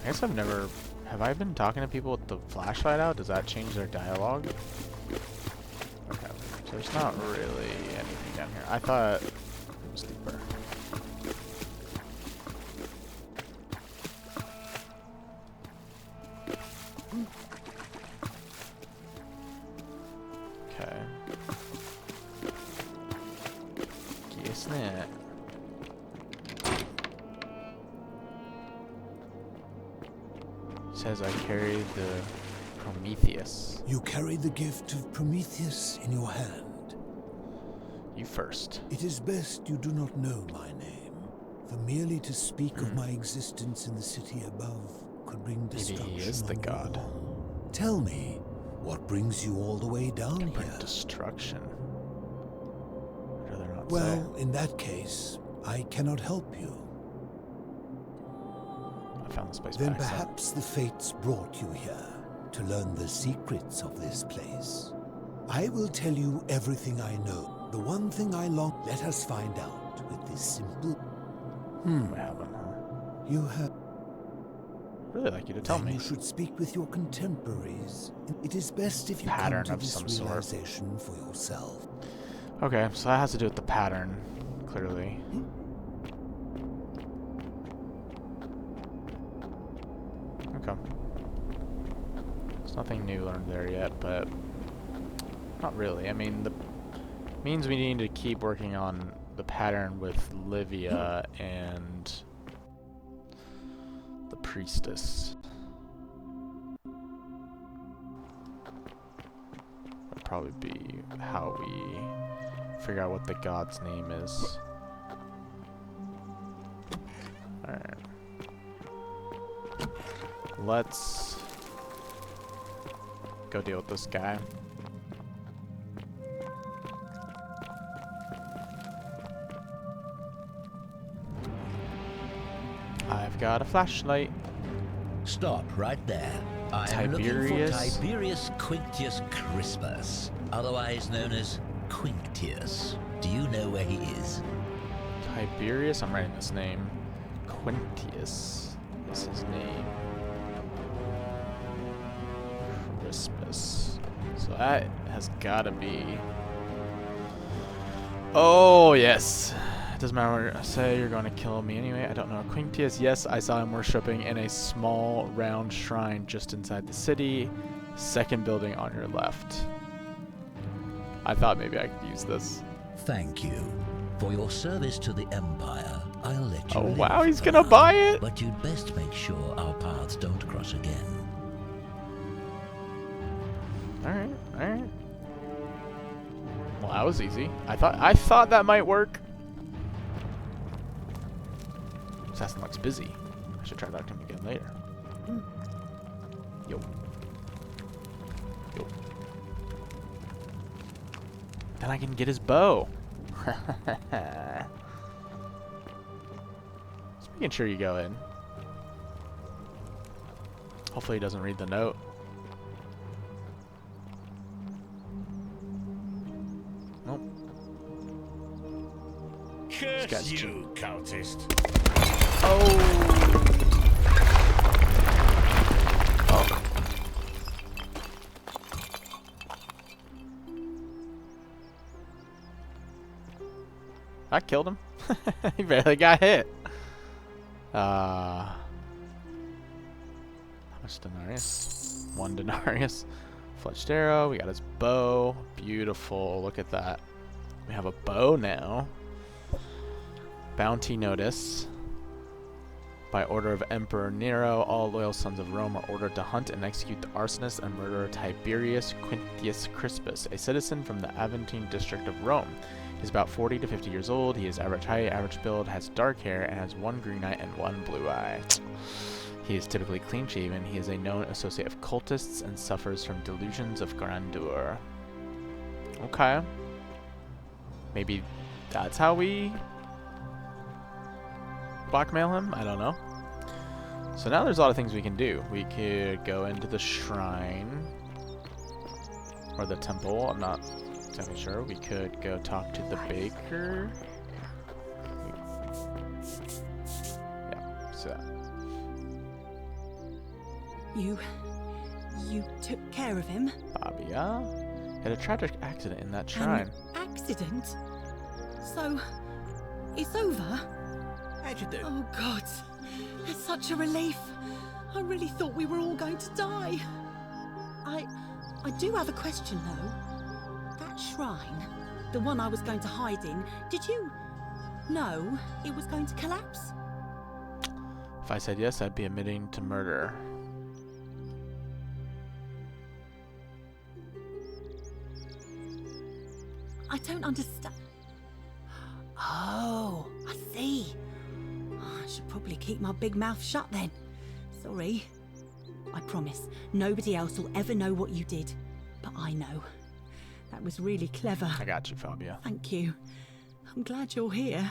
I guess I've never... Have I been talking to people with the flashlight out? Does that change their dialogue? Okay, so there's not really anything down here. I thought it was deeper. Okay. Guess not. Says I carry the Prometheus. You carry the gift of Prometheus in your hand. You first. It is best you do not know my name, for merely to speak of my existence in the city above could bring destruction. Maybe he is the god. All. Tell me, what brings you all the way down Can here? bring destruction. I'd rather not Well, say. in that case, I cannot help you. I found this place Then by accident. perhaps the fates brought you here to learn the secrets of this place. I will tell you everything I know. The one thing I long... Let us find out with this simple... What happened, huh? You have... Really like you to tell Then me. you should speak with your contemporaries. It is best if you Pattern come of to this some sort. realization for yourself. Okay, so that has to do with the pattern, clearly. Okay. There's nothing new learned there yet, but... Not really. I mean, the means we need to keep working on the pattern with Livia and the priestess. That'd probably be how we figure out what the god's name is. Alright. Let's go deal with this guy. I've got a flashlight. Stop right there. I am looking for Tiberius. Tiberius Quinctius Crispus, otherwise known as Quinctius. Do you know where he is? Tiberius, I'm writing this name. Quintius is his name. Crispus. So that has gotta be... Oh, yes. It doesn't matter what I say, you're going to kill me anyway. I don't know. Quinctius, yes, I saw him worshipping in a small round shrine just inside the city. Second building on your left. I thought maybe I could use this. Thank you. For your service to the Empire, I'll let you live wow, he's for gonna now, buy it! But you'd best make sure our paths don't cross again. Alright, alright. Well, that was easy. I thought that might work. Assassin looks busy. I should try to talk to him again later. Yo. Yo. Then I can get his bow. Just making sure you go in. Hopefully he doesn't read the note. Nope. Curse you, cultist. Oh. I killed him. He barely got hit. How much denarius? 1 denarius. Fletched arrow. We got his bow. Beautiful. Look at that. We have a bow now. Bounty notice. By order of Emperor Nero, all loyal sons of Rome are ordered to hunt and execute the arsonist and murderer Tiberius Quinctius Crispus, a citizen from the Aventine district of Rome. He is about 40 to 50 years old. He is average height, average build, has dark hair, and has 1 green eye and 1 blue eye. He is typically clean-shaven. He is a known associate of cultists and suffers from delusions of grandeur. Okay. Maybe that's how we blackmail him? I don't know. So now there's a lot of things we can do. We could go into the shrine. Or the temple. I'm not exactly sure. We could go talk to the baker. Yeah, so. You took care of him? Fabia had a tragic accident in that shrine. An accident? So, it's over? How'd you do? Oh God, it's such a relief. I really thought we were all going to die. I do have a question though. That shrine, the one I was going to hide in, did you know it was going to collapse? If I said yes, I'd be admitting to murder. I don't understand. Oh, I see. I should probably keep my big mouth shut then. Sorry. I promise, nobody else will ever know what you did. But I know. That was really clever. I got you, Fabia. Thank you. I'm glad you're here.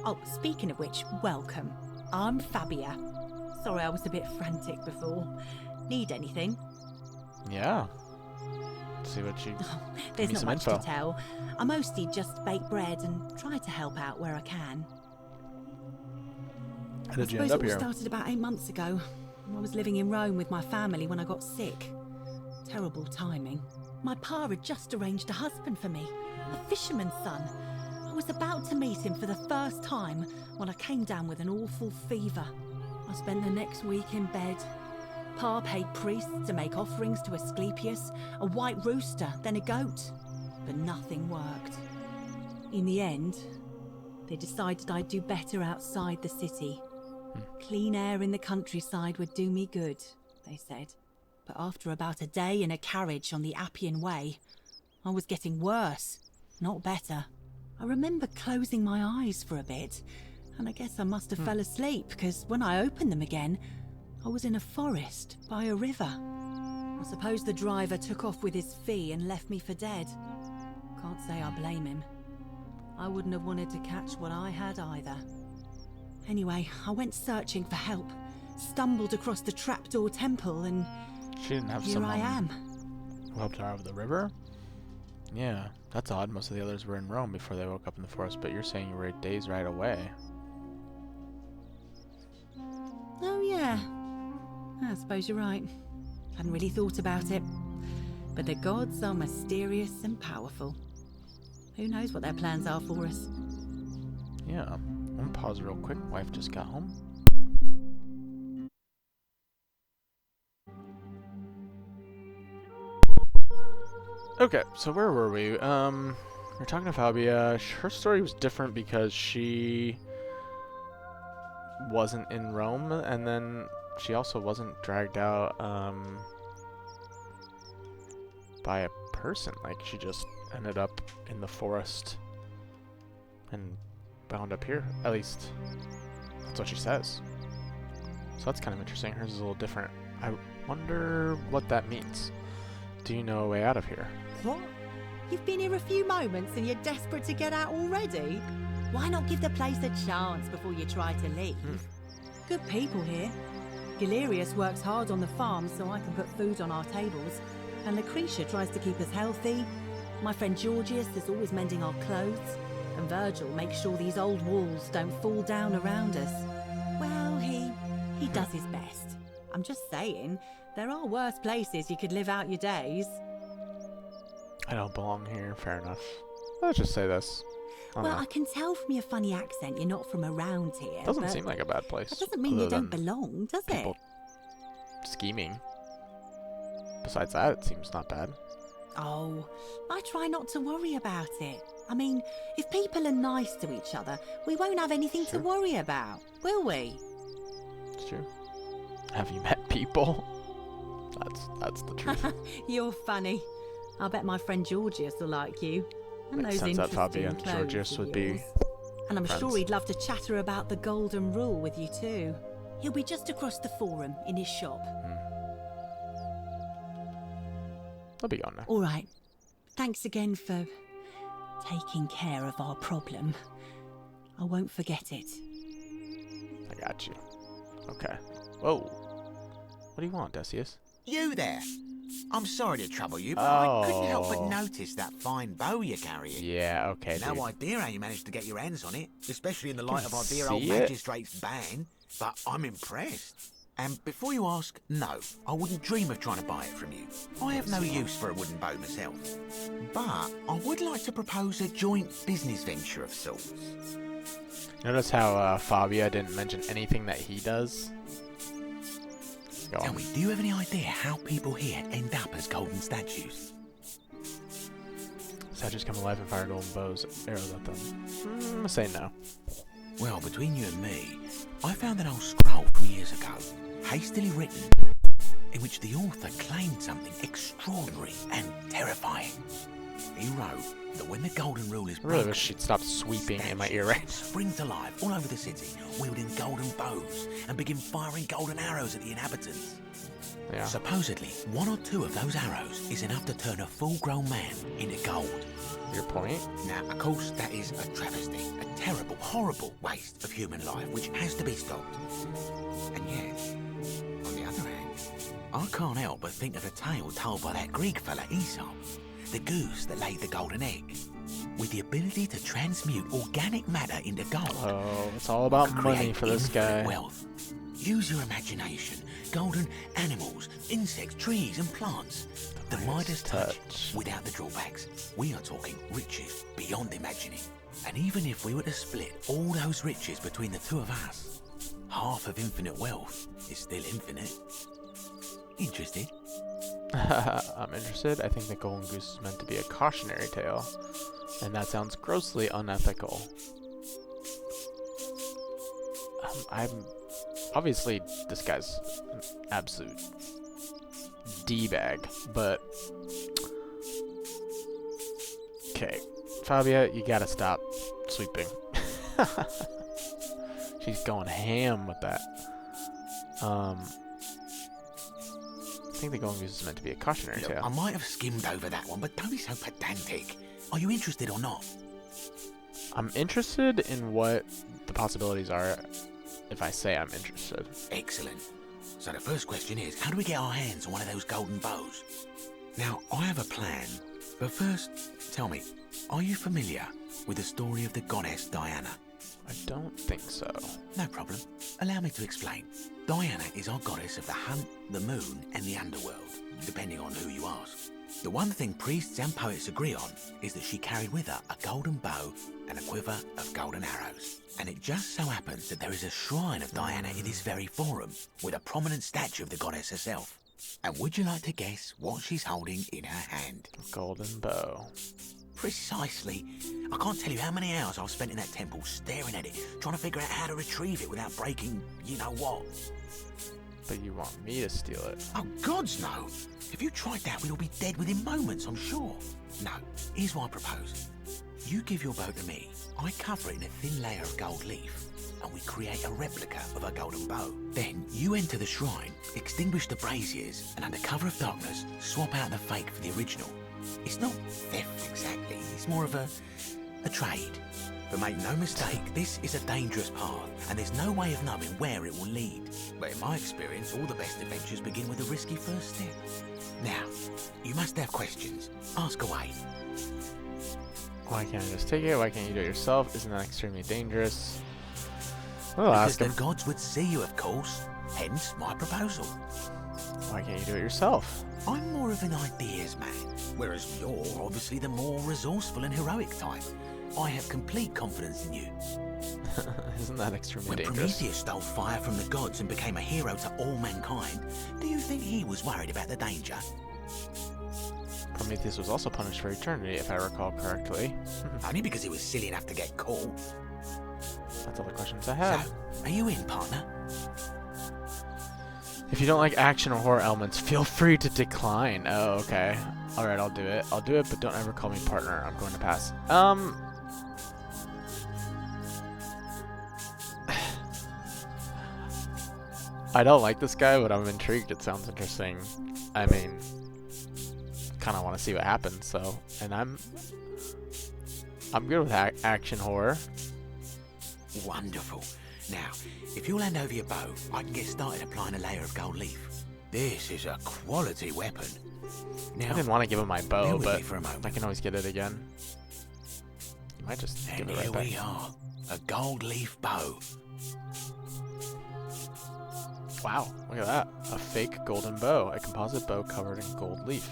Oh, speaking of which, welcome. I'm Fabia. Sorry I was a bit frantic before. Need anything? Yeah. Let's see what you... There's not much info. to tell. I mostly just bake bread and try to help out where I can. How did you I end suppose up it here? all started about 8 months ago. I was living in Rome with my family when I got sick. Terrible timing. My pa had just arranged a husband for me, a fisherman's son. I was about to meet him for the first time when I came down with an awful fever. I spent the next week in bed. Pa paid priests to make offerings to Asclepius, a white rooster, then a goat. But nothing worked. In the end, they decided I'd do better outside the city. Clean air in the countryside would do me good, they said. But after about a day in a carriage on the Appian Way, I was getting worse, not better. I remember closing my eyes for a bit, and I guess I must have fell asleep, because when I opened them again, I was in a forest by a river. I suppose the driver took off with his fee and left me for dead. Can't say I blame him. I wouldn't have wanted to catch what I had either. Anyway, I went searching for help, stumbled across the trapdoor temple, and she didn't have here someone I am. who helped her out of the river? Yeah, that's odd. Most of the others were in Rome before they woke up in the forest, but you're saying you were 8 days right away. Oh yeah, I suppose you're right. Hadn't really thought about it. But the gods are mysterious and powerful. Who knows what their plans are for us? Yeah, I'm gonna pause real quick. Wife just got home. Okay, so where were we? We're talking to Fabia. Her story was different because she wasn't in Rome, and then she also wasn't dragged out by a person. Like, she just ended up in the forest and bound up here. At least that's what she says. So that's kind of interesting. Hers is a little different. I wonder what that means. Do you know a way out of here? What? You've been here a few moments and you're desperate to get out already? Why not give the place a chance before you try to leave? Good people here. Galerius works hard on the farm so I can put food on our tables. And Lucretia tries to keep us healthy. My friend Georgius is always mending our clothes. And Virgil makes sure these old walls don't fall down around us. Well, he does his best. I'm just saying, there are worse places you could live out your days. I don't belong here, fair enough. Let's just say this. Well, I can tell from your funny accent you're not from around here. Doesn't seem like a bad place. That doesn't mean you don't belong, does it? Scheming. Besides that, it seems not bad. Oh, I try not to worry about it. I mean, if people are nice to each other, we won't have anything to worry about, will we? It's true. Have you met people? That's the truth. You're funny. I bet my friend Georgius will like you. And Makes those sense that interesting Fabia and clothes Georgius of would be yours. And I'm friends. sure he'd love to chatter about the Golden Rule with you too. He'll be just across the forum in his shop. I'll be gone now. All right. Thanks again for taking care of our problem. I won't forget it. I got you. Okay. Whoa. What do you want, Decius? You there. I'm sorry to trouble you, but I couldn't help but Oh. notice that fine bow you're carrying. Yeah, okay, No dude. idea how you managed to get your hands on it, especially in the light Can of our dear old see it. magistrate's ban, but I'm impressed. And before you ask, no, I wouldn't dream of trying to buy it from you. I have no use for a wooden bow myself. But I would like to propose a joint business venture of sorts. Notice how Fabia didn't mention anything that he does? Go Tell on. me, do you have any idea how people here end up as golden statues? Statues come alive and fire golden bows, arrows at them. I'm gonna say no. Well, between you and me, I found an old scroll from years ago, hastily written, in which the author claimed something extraordinary and terrifying. He wrote that when the Golden Rule is I really broken, wish she'd stop sweeping in my ear right spring to life all over the city, wielding golden bows and begin firing golden arrows at the inhabitants. Yeah. Supposedly, 1 or 2 of those arrows is enough to turn a full-grown man into gold. Your point? Now, of course, that is a travesty, a terrible, horrible waste of human life, which has to be stopped. And yet, on the other hand, I can't help but think of the tale told by that Greek fella Aesop, the goose that laid the golden egg. With the ability to transmute organic matter into gold. Oh, it's all about could money create for this infinite guy. Wealth. Use your imagination. Golden animals, insects, trees and plants. The Midas touch without the drawbacks. We are talking riches beyond imagining. And even if we were to split all those riches between the 2 of us, half of infinite wealth is still infinite. Interested? I'm interested. I think the Golden Goose is meant to be a cautionary tale, and that sounds grossly unethical. I'm obviously this guy's an absolute D-bag, but okay, Fabia, you gotta stop sweeping. She's going ham with that. I think the Golden Goose is meant to be a cautionary Look, tale. I might have skimmed over that one, but don't be so pedantic. Are you interested or not? I'm interested in what the possibilities are if I say I'm interested. Excellent. So the first question is, how do we get our hands on one of those golden bows? Now, I have a plan, but first, tell me, are you familiar with the story of the goddess Diana? I don't think so. No problem. Allow me to explain. Diana is our goddess of the hunt, the moon, and the underworld, depending on who you ask. The one thing priests and poets agree on is that she carried with her a golden bow and a quiver of golden arrows. And it just so happens that there is a shrine of Diana in this very forum, with a prominent statue of the goddess herself. And would you like to guess what she's holding in her hand? A golden bow. Precisely. I can't tell you how many hours I've spent in that temple staring at it, trying to figure out how to retrieve it without breaking you-know-what. But you want me to steal it? Oh, gods no! If you tried that, we'd all be dead within moments, I'm sure. No, here's what I propose. You give your bow to me, I cover it in a thin layer of gold leaf, and we create a replica of a golden bow. Then you enter the shrine, extinguish the braziers, and under cover of darkness, swap out the fake for the original. It's not theft exactly, it's more of a trade. But make no mistake, this is a dangerous path, and there's no way of knowing where it will lead. But in my experience, all the best adventures begin with a risky first step. Now, you must have questions. Ask away. Why can't I just take it? Why can't you do it yourself? Isn't that extremely dangerous? I'll Because ask him. the gods would see you, of course. Hence my proposal. Why can't you do it yourself? I'm more of an ideas man, whereas you're obviously the more resourceful and heroic type. I have complete confidence in you. Isn't that extremely When dangerous? Prometheus stole fire from the gods and became a hero to all mankind, do you think he was worried about the danger? Prometheus was also punished for eternity, if I recall correctly. Only because he was silly enough to get caught. That's all the questions I had. So, are you in, partner? If you don't like action or horror elements, feel free to decline. Oh, okay. Alright, I'll do it. I'll do it, but don't ever call me partner. I'm going to pass. I don't like this guy, but I'm intrigued. It sounds interesting. I mean, kind of want to see what happens, so. And I'm good with action horror. Wonderful. Now, if you'll hand over your bow, I can get started applying a layer of gold leaf. This is a quality weapon. Now, I didn't want to give him my bear bow, with but me for a moment. I can always get it again. You might just give And it here right back. we are, a gold leaf bow. Wow, look at that. A fake golden bow. A composite bow covered in gold leaf.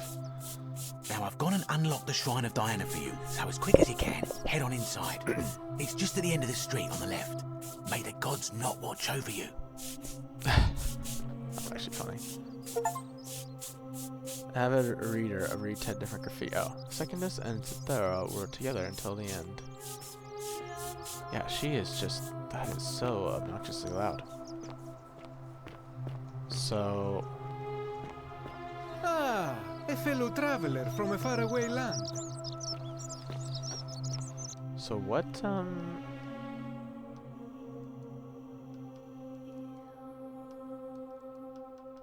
Now I've gone and unlocked the Shrine of Diana for you, so as quick as you can, head on inside. It's just at the end of the street on the left. May the gods not watch over you. That's actually funny. Avid reader, I read 10 different graffiti. Oh, Secondus and Cythera were together until the end. Yeah, she is just, that is so obnoxiously loud. So, Ah, a fellow traveler from a faraway land. so what,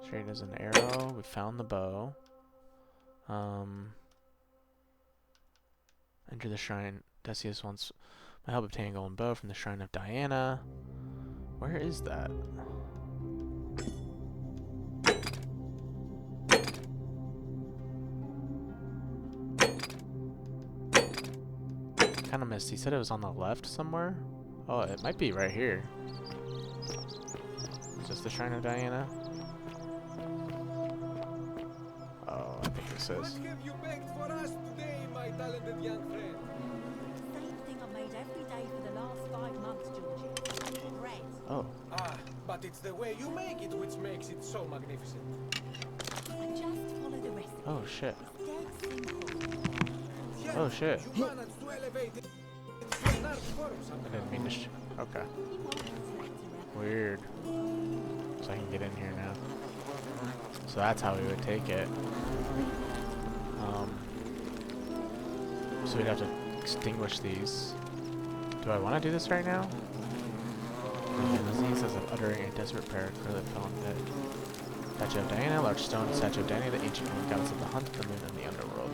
straight as an arrow, we found the bow. Enter the shrine. Decius wants my help obtaining a golden bow from the shrine of Diana. Where is that? Kind of missed. He said it was on the left somewhere. Oh, it might be right here. Is this the shrine of Diana? Oh, I think this is. Have you begged for us today, my talented young friend? Same thing I've made every day for the last 5 months, Georgie. Bread. Oh. Ah, but it's the way you make it which makes it so magnificent. Oh shit. Oh shit. I didn't mean to okay. Weird. So I can get in here now. So that's how we would take it. So we'd have to extinguish these. Do I want to do this right now? The disease says of uttering a desperate prayer clearly fell in it. Statue of Diana, large stone statue of Diana, the ancient Roman goddess of the hunt, the moon, and the underworld.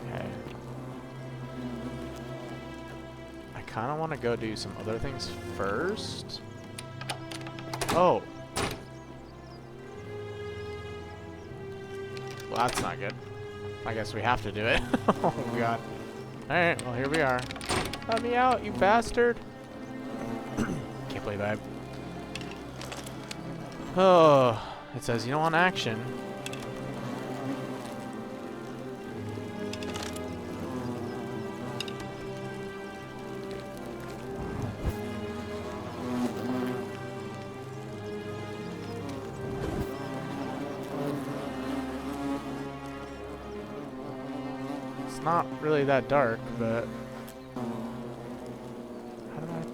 Okay. I kind of want to go do some other things first. Oh! Well, that's not good. I guess we have to do it. Oh god. Alright, well here we are. Let me out, you bastard! Can't believe I... Oh, it says you don't want action. It's not really that dark, but... How do I...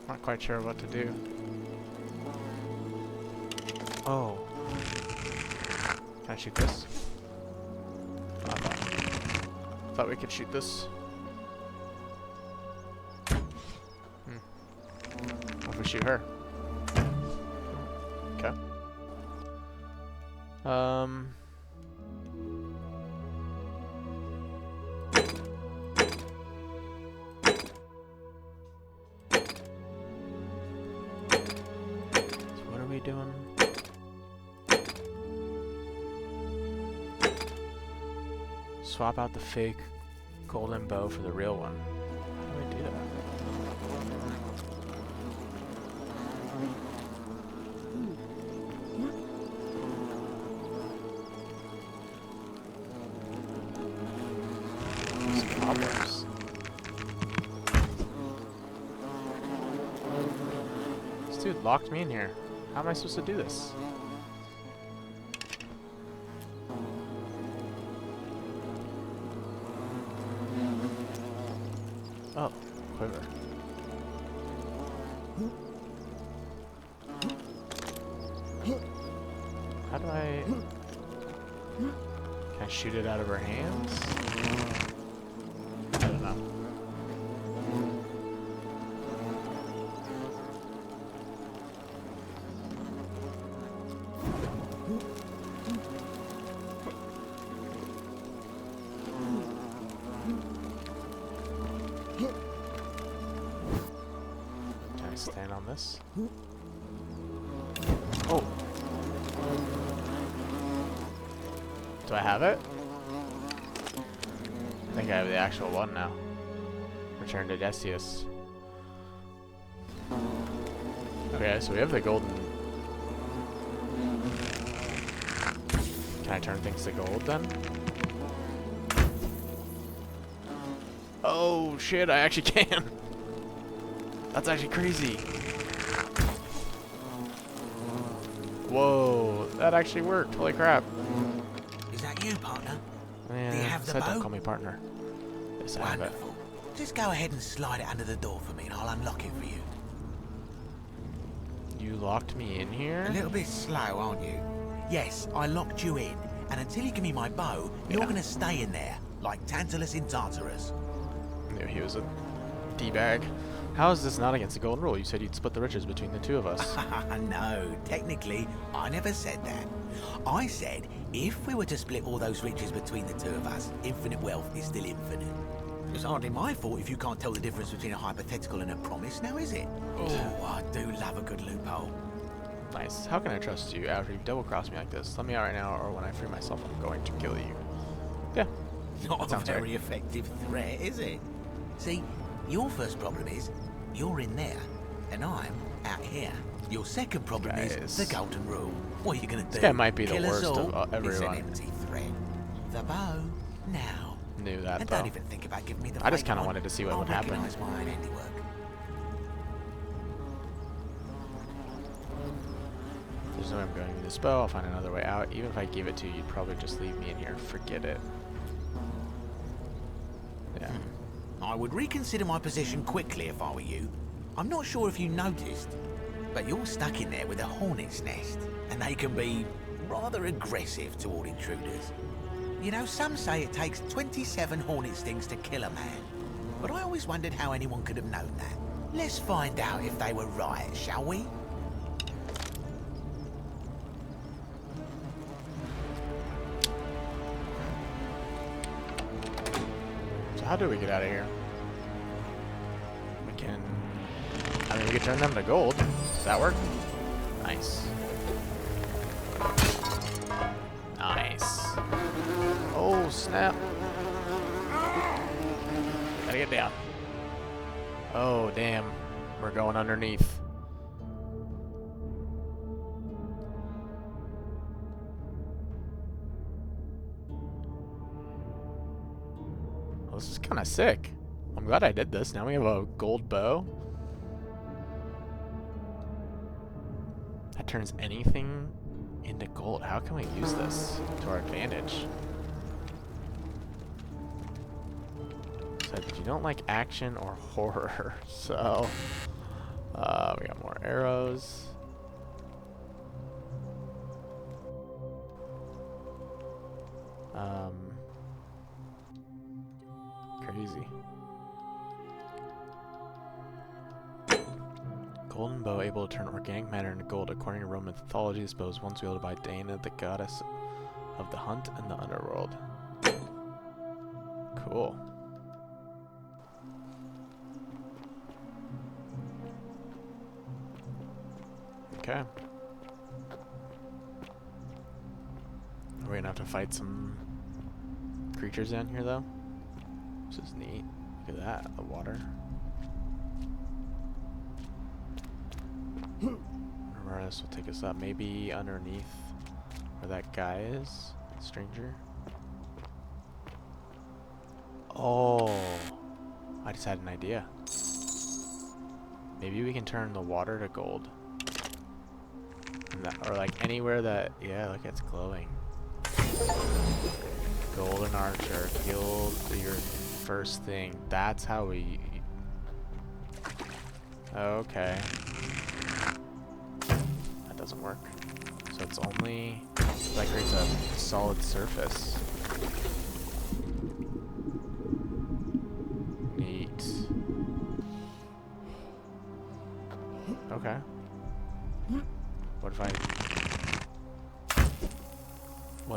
Not quite sure what to do. Oh. Can I shoot this? Oh, I thought we could shoot this. What if we shoot her? Okay. Doing? Swap out the fake golden bow for the real one. How do I do that? These cobwebs. This dude locked me in here. How am I supposed to do this? Oh, quiver. How do I... Can I shoot it out of her hands? I don't know. Stand on this. Oh. Do I have it? I think I have the actual one now. Return to Decius. Okay, so we have the golden... Can I turn things to gold then? Oh shit, I actually can! That's actually crazy. Whoa, that actually worked. Holy crap. Is that you, partner? Yeah, do you have the said bow? Don't call me partner. Yes, I have it. Wonderful. Just go ahead and slide it under the door for me and I'll unlock it for you. You locked me in here? A little bit slow, aren't you? Yes, I locked you in. And until you give me my bow, you're going to stay in there, like Tantalus in Tartarus. Knew he was a D-bag. How is this not against the golden rule? You said you'd split the riches between the two of us. No, technically, I never said that. I said, if we were to split all those riches between the two of us, infinite wealth is still infinite. It's hardly my fault if you can't tell the difference between a hypothetical and a promise, now is it? Oh, I do love a good loophole. Nice. How can I trust you after you've double-crossed me like this? Let me out right now, or when I free myself, I'm going to kill you. Yeah. Not a very effective threat, is it? See, your first problem is, you're in there, and I'm out here. Your second problem is the golden rule. What are you going to do? This guy might be the Kill us worst all? of everyone. It's an empty threat. The bow, now. Knew that, and though. don't even think about giving me the I just fake kind of one. wanted to see what I'll would happen. recognise my own handiwork. There's no way I'm going with this bow. I'll find another way out. Even if I gave it to you, you'd probably just leave me in here. Forget it. Yeah. I would reconsider my position quickly if I were you. I'm not sure if you noticed, but you're stuck in there with a hornet's nest, and they can be rather aggressive toward intruders. You know, some say it takes 27 hornet stings to kill a man, but I always wondered how anyone could have known that. Let's find out if they were right, shall we? So how do we get out of here? We can... I mean, we can turn them to gold. Does that work? Nice. Nice. Oh, snap. Gotta get down. Oh, damn. We're going underneath. Well, this is kind of sick. I'm glad I did this. Now we have a gold bow. That turns anything into gold. How can we use this to our advantage? Said if you don't like action or horror, so we got more arrows. Crazy. Golden bow able to turn organic matter into gold. According to Roman mythology, this bow was once wielded by Dana, the goddess of the hunt and the underworld. Cool. Okay. We're gonna have to fight some creatures down here, though. This is neat. Look at that, the water. Remember, this will take us up. Maybe underneath where that guy is, stranger. Oh, I just had an idea. Maybe we can turn the water to gold. And that, or like anywhere that, yeah, look, it's glowing. Golden archer, kill your first thing. That's how we... Okay. That doesn't work. So it's only... that creates a solid surface. Neat. Okay. What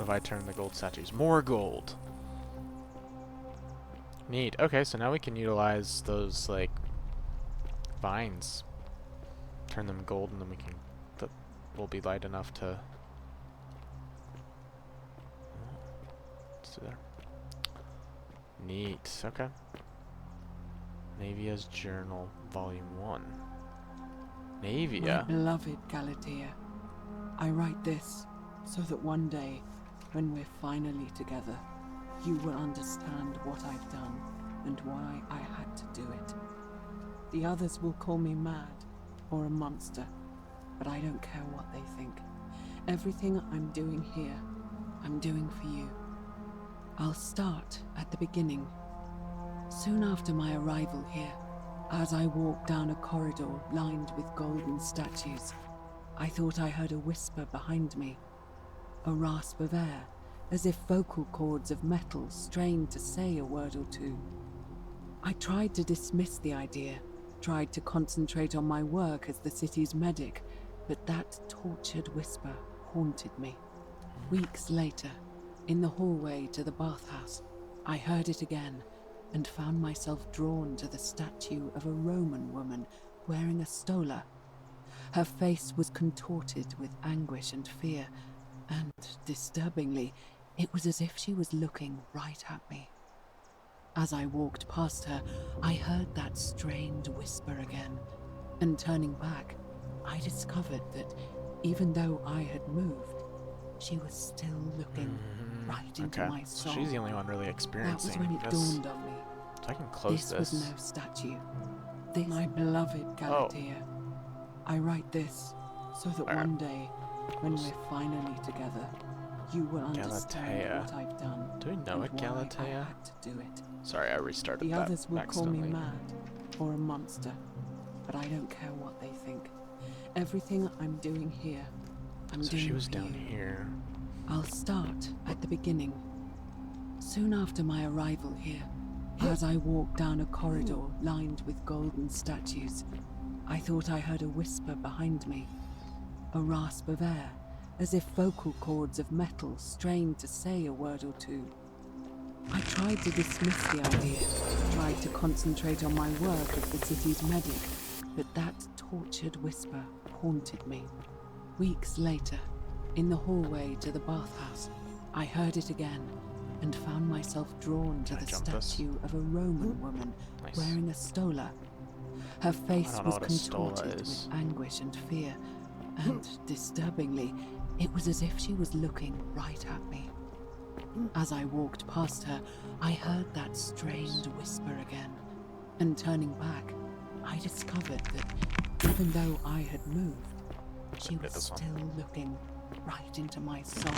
if I turn the gold statues? More gold! Neat. Okay, so now we can utilize those, like, vines. Turn them gold, and then we can... that will be light enough to... Let's do that. Neat. Okay. Navia's Journal, Volume 1. Navia? My beloved Galatea, I write this so that one day, when we're finally together, you will understand what I've done and why I had to do it. The others will call me mad or a monster, but I don't care what they think. Everything I'm doing here, I'm doing for you. I'll start at the beginning. Soon after my arrival here, as I walked down a corridor lined with golden statues, I thought I heard a whisper behind me, a rasp of air, as if vocal cords of metal strained to say a word or two. I tried to dismiss the idea, tried to concentrate on my work as the city's medic, but that tortured whisper haunted me. Weeks later, in the hallway to the bathhouse, I heard it again and found myself drawn to the statue of a Roman woman wearing a stola. Her face was contorted with anguish and fear, and, disturbingly, it was as if she was looking right at me. As I walked past her, I heard that strained whisper again, and turning back, I discovered that even though I had moved, she was still looking right into my soul. So she's the only one really experiencing That was when it this. dawned on me. So I can close this. This was no statue. This, my beloved Galatea. I write this so that one day, when we're finally together, you will understand Galatea. what I've done. Do we know and a why I Galatea? had to do it. Sorry, I restarted The that others will call me accidentally. mad or a monster, but I don't care what they think. Everything I'm doing here, I'm So doing she was for down you. here. I'll start at the beginning. Soon after my arrival here, as I walked down a corridor lined with golden statues, I thought I heard a whisper behind me, a rasp of air, as if vocal cords of metal strained to say a word or two. I tried to dismiss the idea, tried to concentrate on my work as the city's medic, but that tortured whisper haunted me. Weeks later, in the hallway to the bathhouse, I heard it again and found myself drawn to the statue of a Roman woman wearing a stola. Her face was contorted with anguish and fear, and disturbingly, it was as if she was looking right at me. As I walked past her, I heard that strained whisper again, and turning back, I discovered that even though I had moved, she was still looking right into my soul.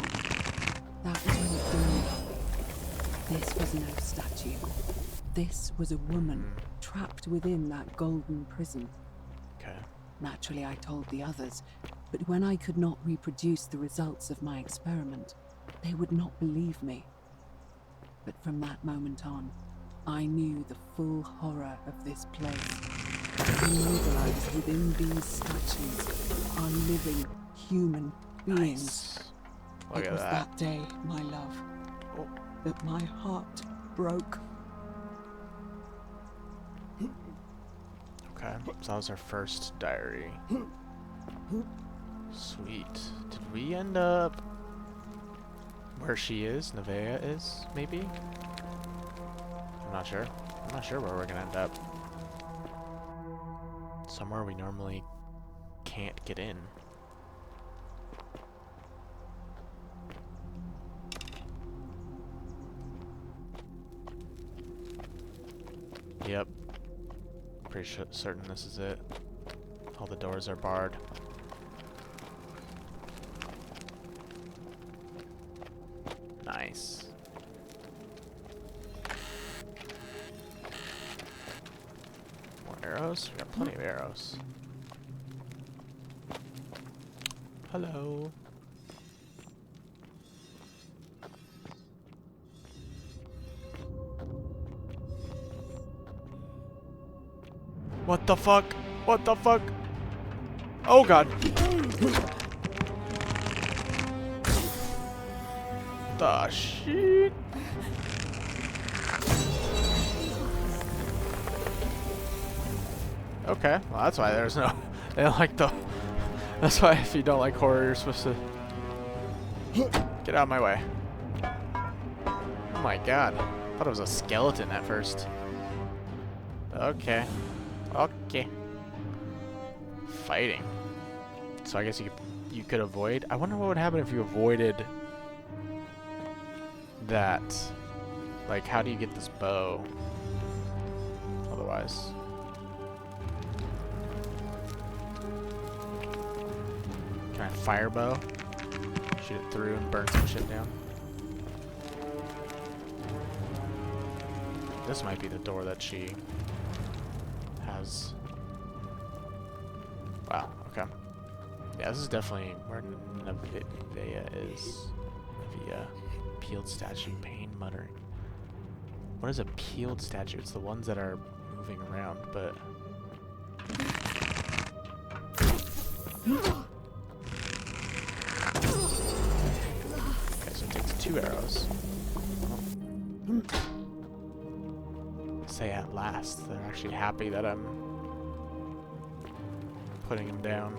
That was when it dawned on me. This was no statue. This was a woman trapped within that golden prison. Okay. Naturally, I told the others, but when I could not reproduce the results of my experiment, they would not believe me. But from that moment on, I knew the full horror of this place. Immobilized within these statues are living human beings. Look It at was that. that day, my love, that my heart broke. Okay, so that was our first diary. Sweet. Did we end up where she is? Nevaeh is, maybe? I'm not sure. I'm not sure where we're gonna end up. Somewhere we normally can't get in. Yep. Pretty certain this is it. All the doors are barred. Nice. More arrows? We got plenty of arrows. Hello. What the fuck? What the fuck? Oh god. The shit. Okay, well that's why there's no. They don't like the. That's why if you don't like horror, you're supposed to get out of my way. Oh my god, I thought it was a skeleton at first. Okay, okay. Fighting. So I guess you could avoid. I wonder what would happen if you avoided that. Like, how do you get this bow? Otherwise. Can I fire bow? Shoot it through and burn some shit down. This might be the door that she has. Wow, okay. Yeah, this is definitely where Nevaeh is. Nevaeh. Peeled statue, pain muttering. What is a peeled statue? It's the ones that are moving around, but... Okay, so it takes 2 arrows. Say at last. They're actually happy that I'm putting him down.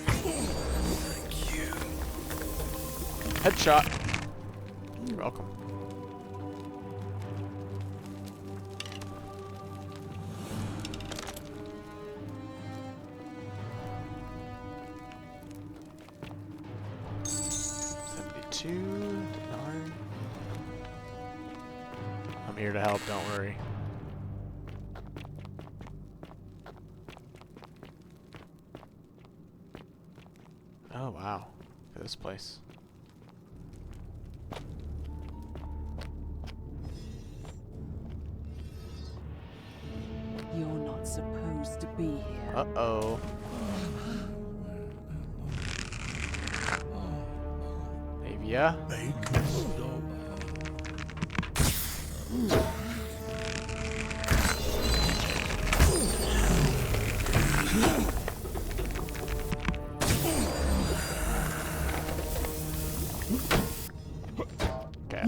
Thank you. Headshot. You're welcome. Darn. I'm here to help, don't worry. Oh wow, look at this place. You're not supposed to be here. Uh-oh. Avia? Okay.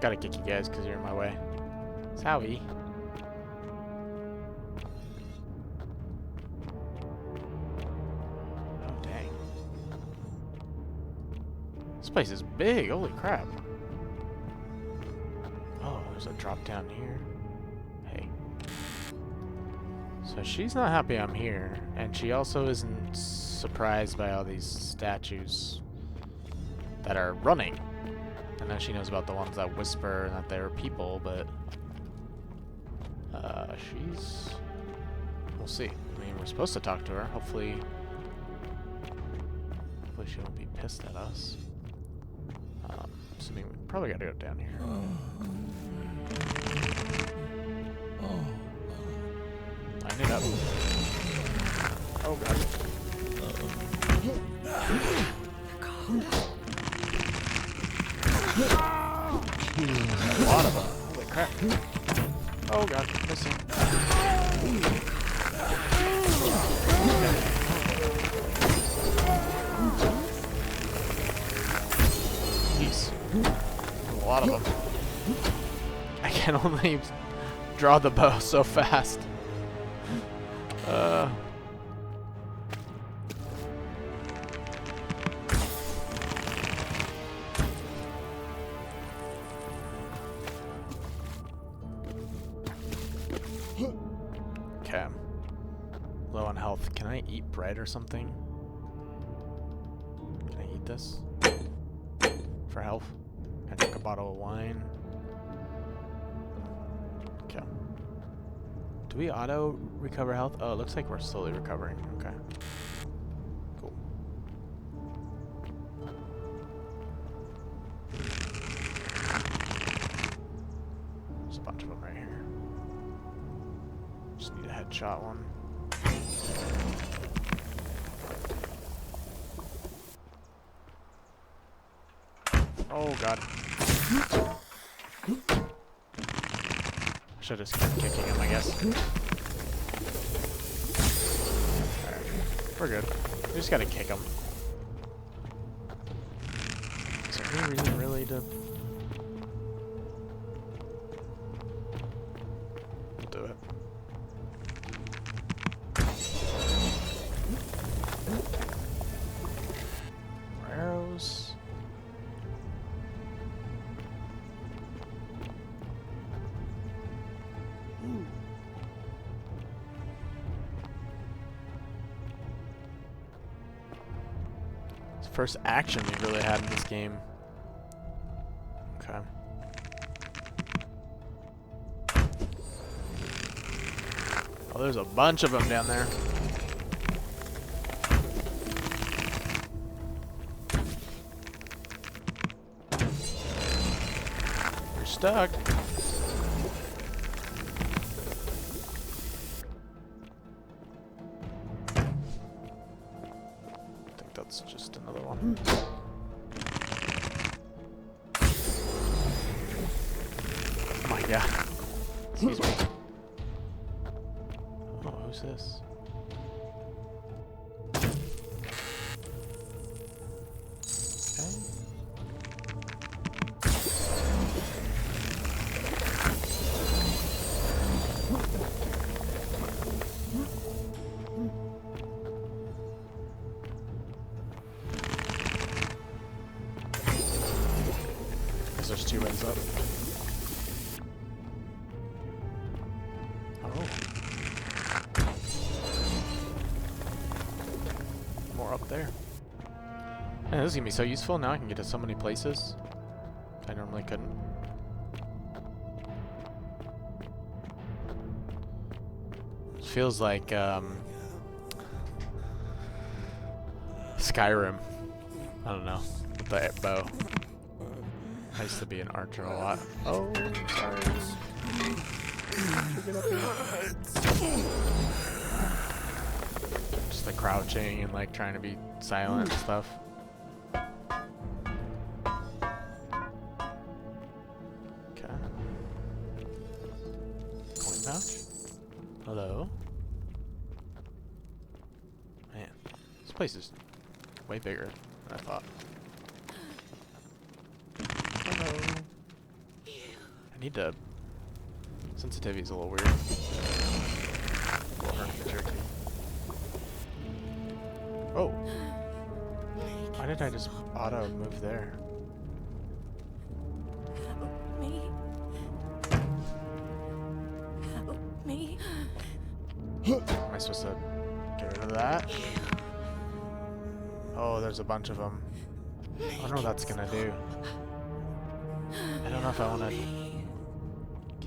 Gotta kick you guys because you're in my way. Sorry. Oh, dang. This place is big. Holy crap. Oh, there's a drop down here. Hey. So she's not happy I'm here, and she also isn't surprised by all these statues that are running. I know she knows about the ones that whisper and that they're people, but she's... We'll see. I mean, we're supposed to talk to her. Hopefully she won't be pissed at us. Assuming we probably gotta go down here. Line it up. Oh god. A lot of them. Holy crap. Oh god, missing. Jeez. A lot of them. I can only draw the bow so fast. Okay. Low on health. Can I eat bread or something? Can I eat this? For health? Can I drink a bottle of wine? Okay. Do we auto recover health? Oh, it looks like we're slowly recovering. Okay. Cool. There's a bunch of them right here. Just need a headshot one. Oh god. I should just keep kicking him, I guess. Alright, we're good. We just gotta kick him. Is there any reason really to... We'll do it. More arrows. It's the first action we really had in this game. Okay. Oh, there's a bunch of them down there. You're stuck. I think that's just another one. Oh my god. Excuse me. Oh, who's this? There's two ways up. Oh. More up there. Man, this is gonna be so useful. Now I can get to so many places I normally couldn't. Feels like Skyrim. I don't know. With the bow. I used to be an archer a lot. Oh, sorry. Get up here. Just the crouching and like trying to be silent and stuff. Okay. Coin pouch. Hello. Man, this place is way bigger than I thought. Hello. I need to. Sensitivity is a little weird. A little herky-jerky. Oh. Why did I just auto move there? Me. Me. Am I supposed to get rid of that? Oh, there's a bunch of them. I don't know what that's gonna do. I don't know if I want to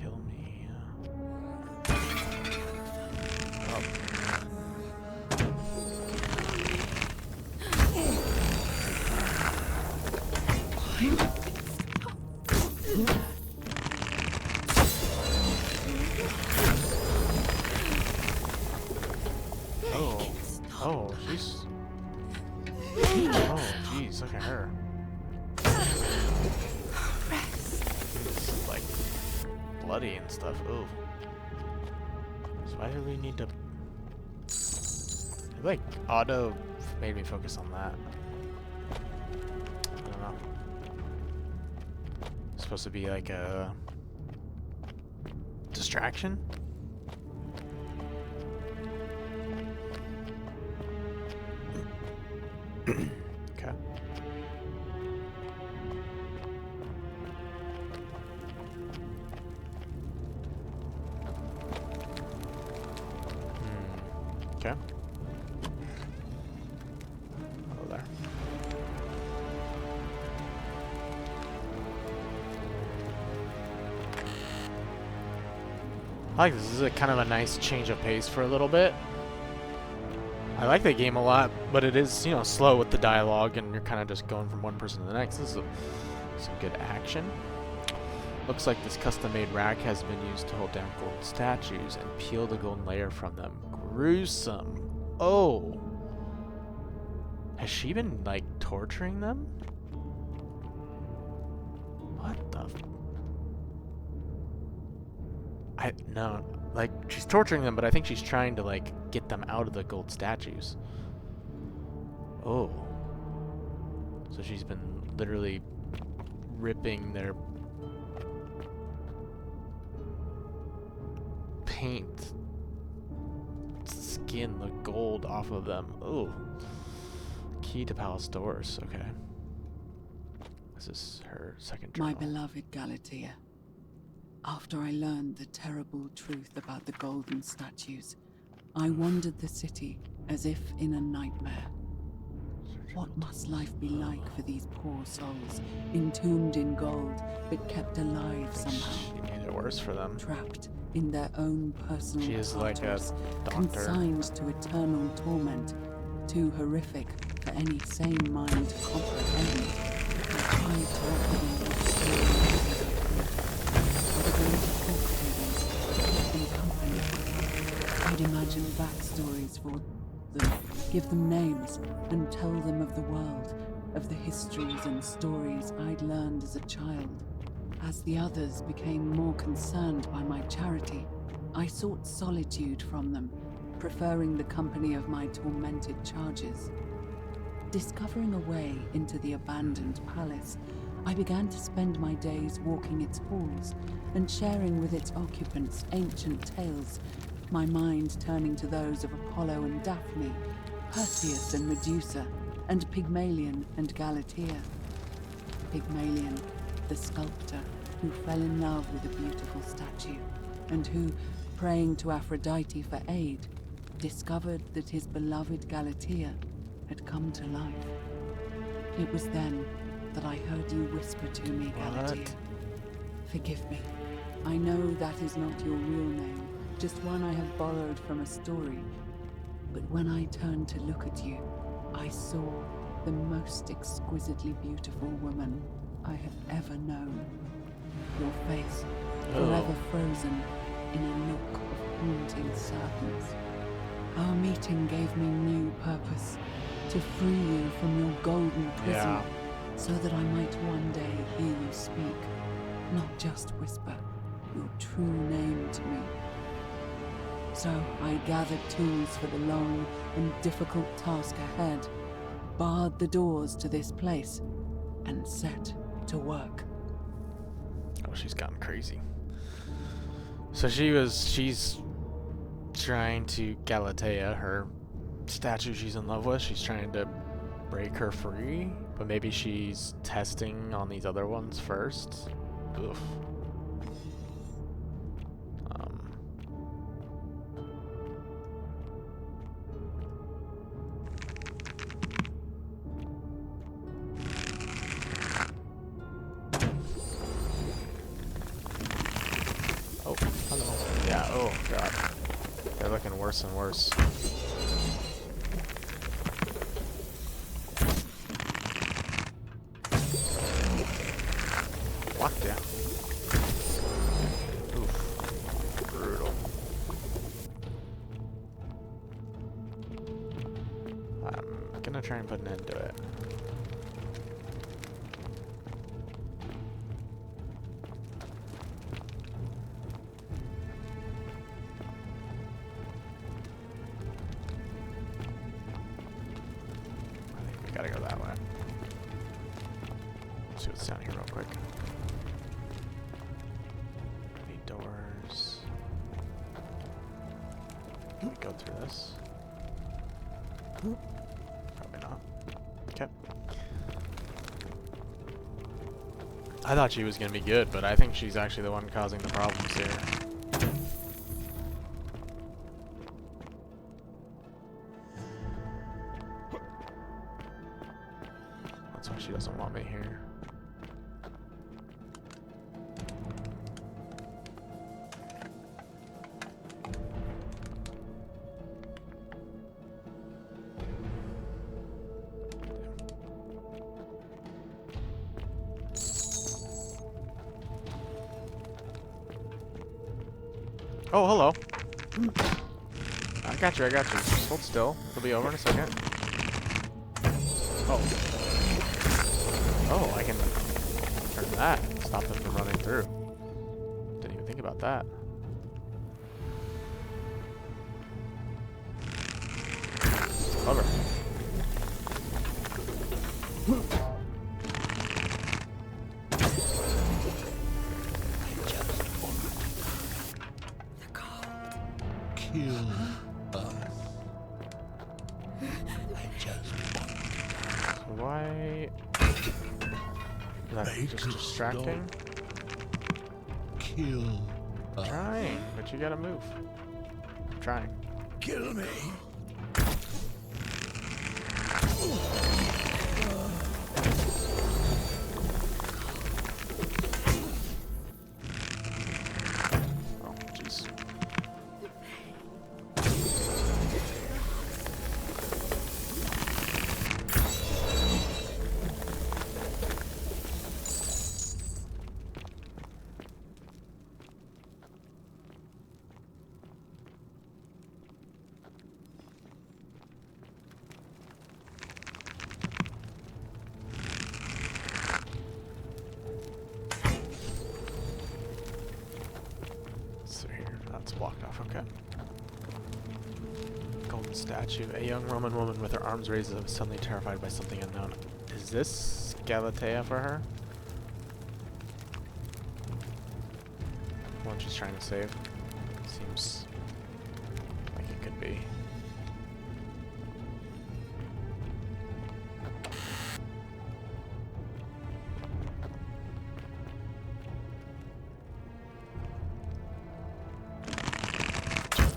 kill me. Oh. Oh, she's... Oh, jeez, look at her. It's like bloody and stuff. Ooh. So why do we need to... Like, auto made me focus on that. I don't know. It's supposed to be like a... distraction? Okay. Okay. Hello there. I like this. This is a kind of a nice change of pace for a little bit. I like the game a lot, but it is, you know, slow with the dialogue, and you're kind of just going from one person to the next. This is some good action. Looks like this custom-made rack has been used to hold down gold statues and peel the golden layer from them. Gruesome. Oh. Has she been, like, torturing them? What the no. Like, she's torturing them, but I think she's trying to, like, get them out of the gold statues. Oh. So she's been literally ripping their paint skin, the gold off of them. Oh. Key to palace doors. Okay. This is her second journal. My beloved Galatea. After I learned the terrible truth about the golden statues, I wandered the city as if in a nightmare. What must life be like for these poor souls, entombed in gold, but kept alive somehow? She made it worse for them. Trapped in their own personal She is like a doctor. consigned to eternal torment, too horrific for any sane mind to comprehend. I tried to offer them what stories I'd imagine backstories for them, give them names, and tell them of the world, of the histories and stories I'd learned as a child. As the others became more concerned by my charity, I sought solitude from them, preferring the company of my tormented charges. Discovering a way into the abandoned palace, I began to spend my days walking its halls and sharing with its occupants ancient tales, my mind turning to those of Apollo and Daphne, Perseus and Medusa, and Pygmalion and Galatea. Pygmalion, the sculptor who fell in love with a beautiful statue, and who, praying to Aphrodite for aid, discovered that his beloved Galatea had come to life. It was then that I heard you whisper to me, Galatea. Forgive me. I know that is not your real name, just one I have borrowed from a story. But when I turned to look at you, I saw the most exquisitely beautiful woman I have ever known. Your face forever frozen in a nook of haunting sadness. Our meeting gave me new purpose, to free you from your golden prison, so that I might one day hear you speak, not just whisper your true name to me. So I gathered tools for the long and difficult task ahead, barred the doors to this place, and set to work. Oh, she's gotten crazy. So she's trying to Galatea, her statue she's in love with, she's trying to break her free, but maybe she's testing on these other ones first. Oof. Oh, hello. Yeah, oh god. They're looking worse and worse. Lockdown. Oof. Brutal. I'm gonna try and put an end to it. Gotta go that way. Let's see what's down here real quick. Any doors? Can we go through this? Probably not. Okay. I thought she was gonna be good, but I think she's actually the one causing the problems here. That's why she doesn't want me here. Oh, hello. I got you, I got you. Just hold still. It'll be over in a second. Oh. Oh, I can turn that. Stop them from running through. Didn't even think about that. Clever. Kill us. I just want So why... Is that just distracting? Kill us. Trying, but you gotta move. I'm trying. Kill me. Oh, jeez. So here, that's blocked off, okay. Golden statue. A young Roman woman with her arms raised is suddenly terrified by something unknown. Is this Galatea for her? One she's trying to save? Seems like it could be.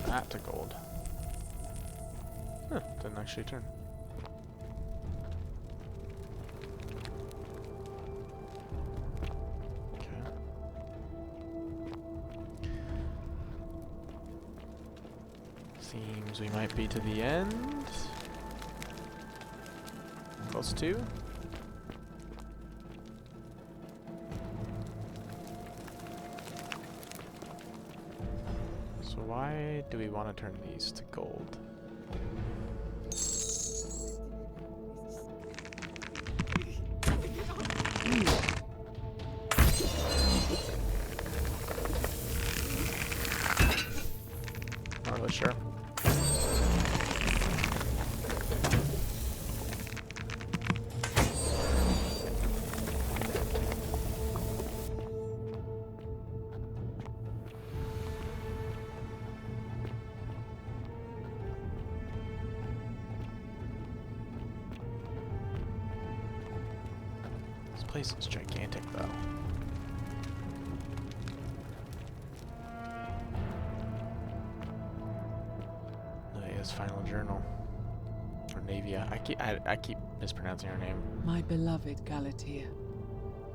That to gold. Huh, didn't actually turn. Okay. Seems we might be to the end. equals 2. So why do we want to turn these to gold? Not really sure. This place is gigantic, though. Noia's final journal. Or Navia. I keep mispronouncing her name. My beloved Galatea,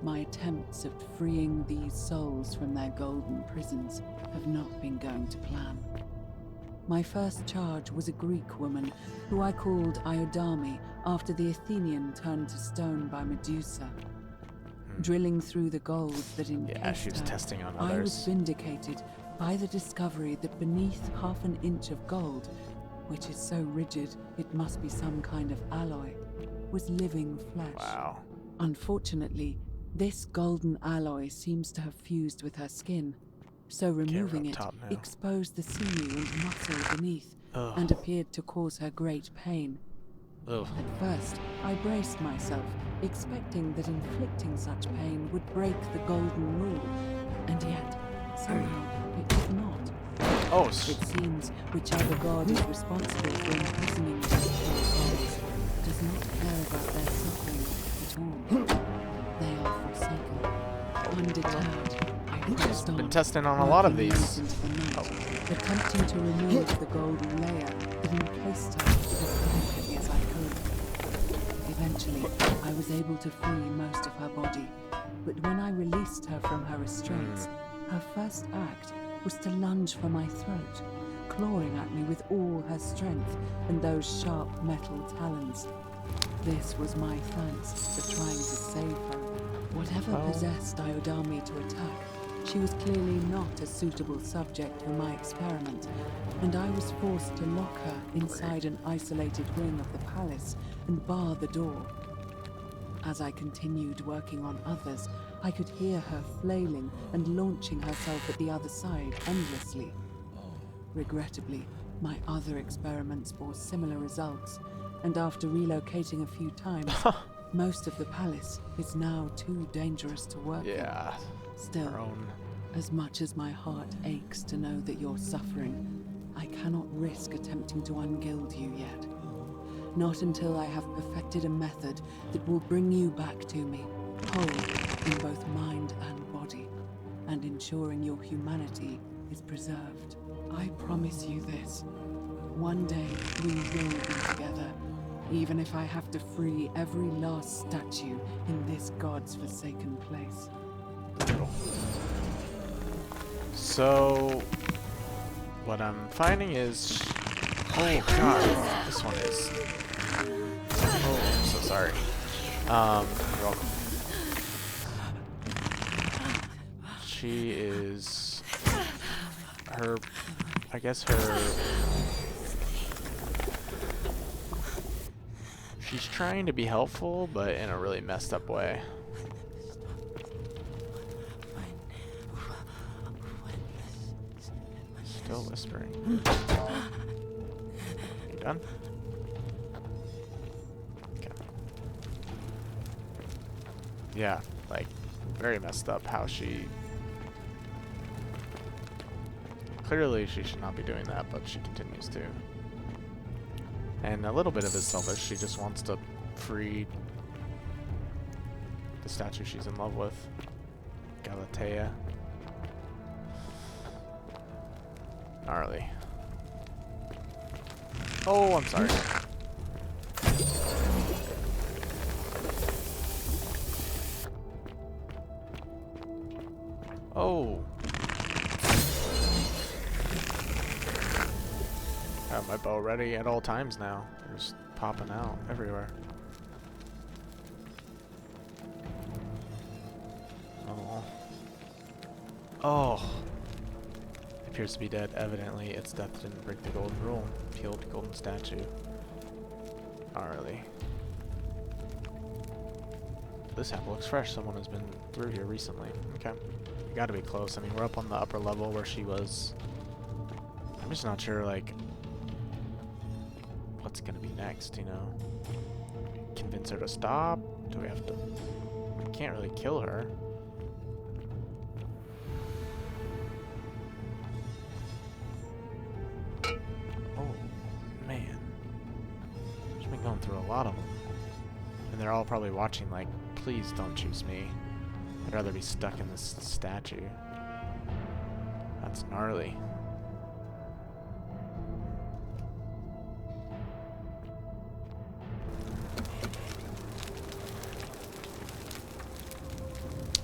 my attempts at freeing these souls from their golden prisons have not been going to plan. My first charge was a Greek woman who I called Iodame after the Athenian turned to stone by Medusa. Drilling through the gold that encased she was her, testing on I was others. vindicated by the discovery that beneath half an inch of gold, which is so rigid it must be some kind of alloy, was living flesh. Wow. Unfortunately, this golden alloy seems to have fused with her skin, so removing it exposed the sinew and muscle beneath and appeared to cause her great pain. Ugh. At first, I braced myself, expecting that inflicting such pain would break the golden rule, and yet, somehow, it did not. Oh, it seems whichever god is responsible for imprisoning these poor souls does not care about their suffering at all. They are forsaken, undeterred. I pressed on, Been testing on a lot of working these. late into the night, attempting to remove the golden layer that encased her as delicately as I could. Eventually, I was able to free most of her body, but when I released her from her restraints, her first act was to lunge for my throat, clawing at me with all her strength and those sharp metal talons. This was my thanks for trying to save her. Whatever possessed Iodame to attack, she was clearly not a suitable subject for my experiment, and I was forced to lock her inside an isolated wing of the palace and bar the door. As I continued working on others, I could hear her flailing and launching herself at the other side endlessly. Regrettably, my other experiments bore similar results, and after relocating a few times, most of the palace is now too dangerous to work in. Still, as much as my heart aches to know that you're suffering, I cannot risk attempting to ungild you yet. Not until I have perfected a method that will bring you back to me, whole in both mind and body, and ensuring your humanity is preserved. I promise you this. One day we will be together, even if I have to free every last statue in this god's forsaken place. So, what I'm finding is... Oh god, this one is... Oh, I'm so sorry. You're welcome. She is... Her... I guess her... She's trying to be helpful, but in a really messed up way. Still whispering. You done? Okay. Yeah, like, very messed up how she... Clearly she should not be doing that, but she continues to. And a little bit of it is selfish. She just wants to free the statue she's in love with. Galatea. Gnarly. Oh, I'm sorry. Oh. Have my bow ready at all times now. They're just popping out everywhere. Oh. Appears to be dead. Evidently, its death didn't break the golden rule. Peeled golden statue. Gnarly. This apple looks fresh. Someone has been through here recently. Okay. We gotta be close. I mean, we're up on the upper level where she was. I'm just not sure, like, what's gonna be next, you know? Convince her to stop? Do we have to... We can't really kill her. Oh, man. She's been going through a lot of them. And they're all probably watching like, please don't choose me. I'd rather be stuck in this statue. That's gnarly.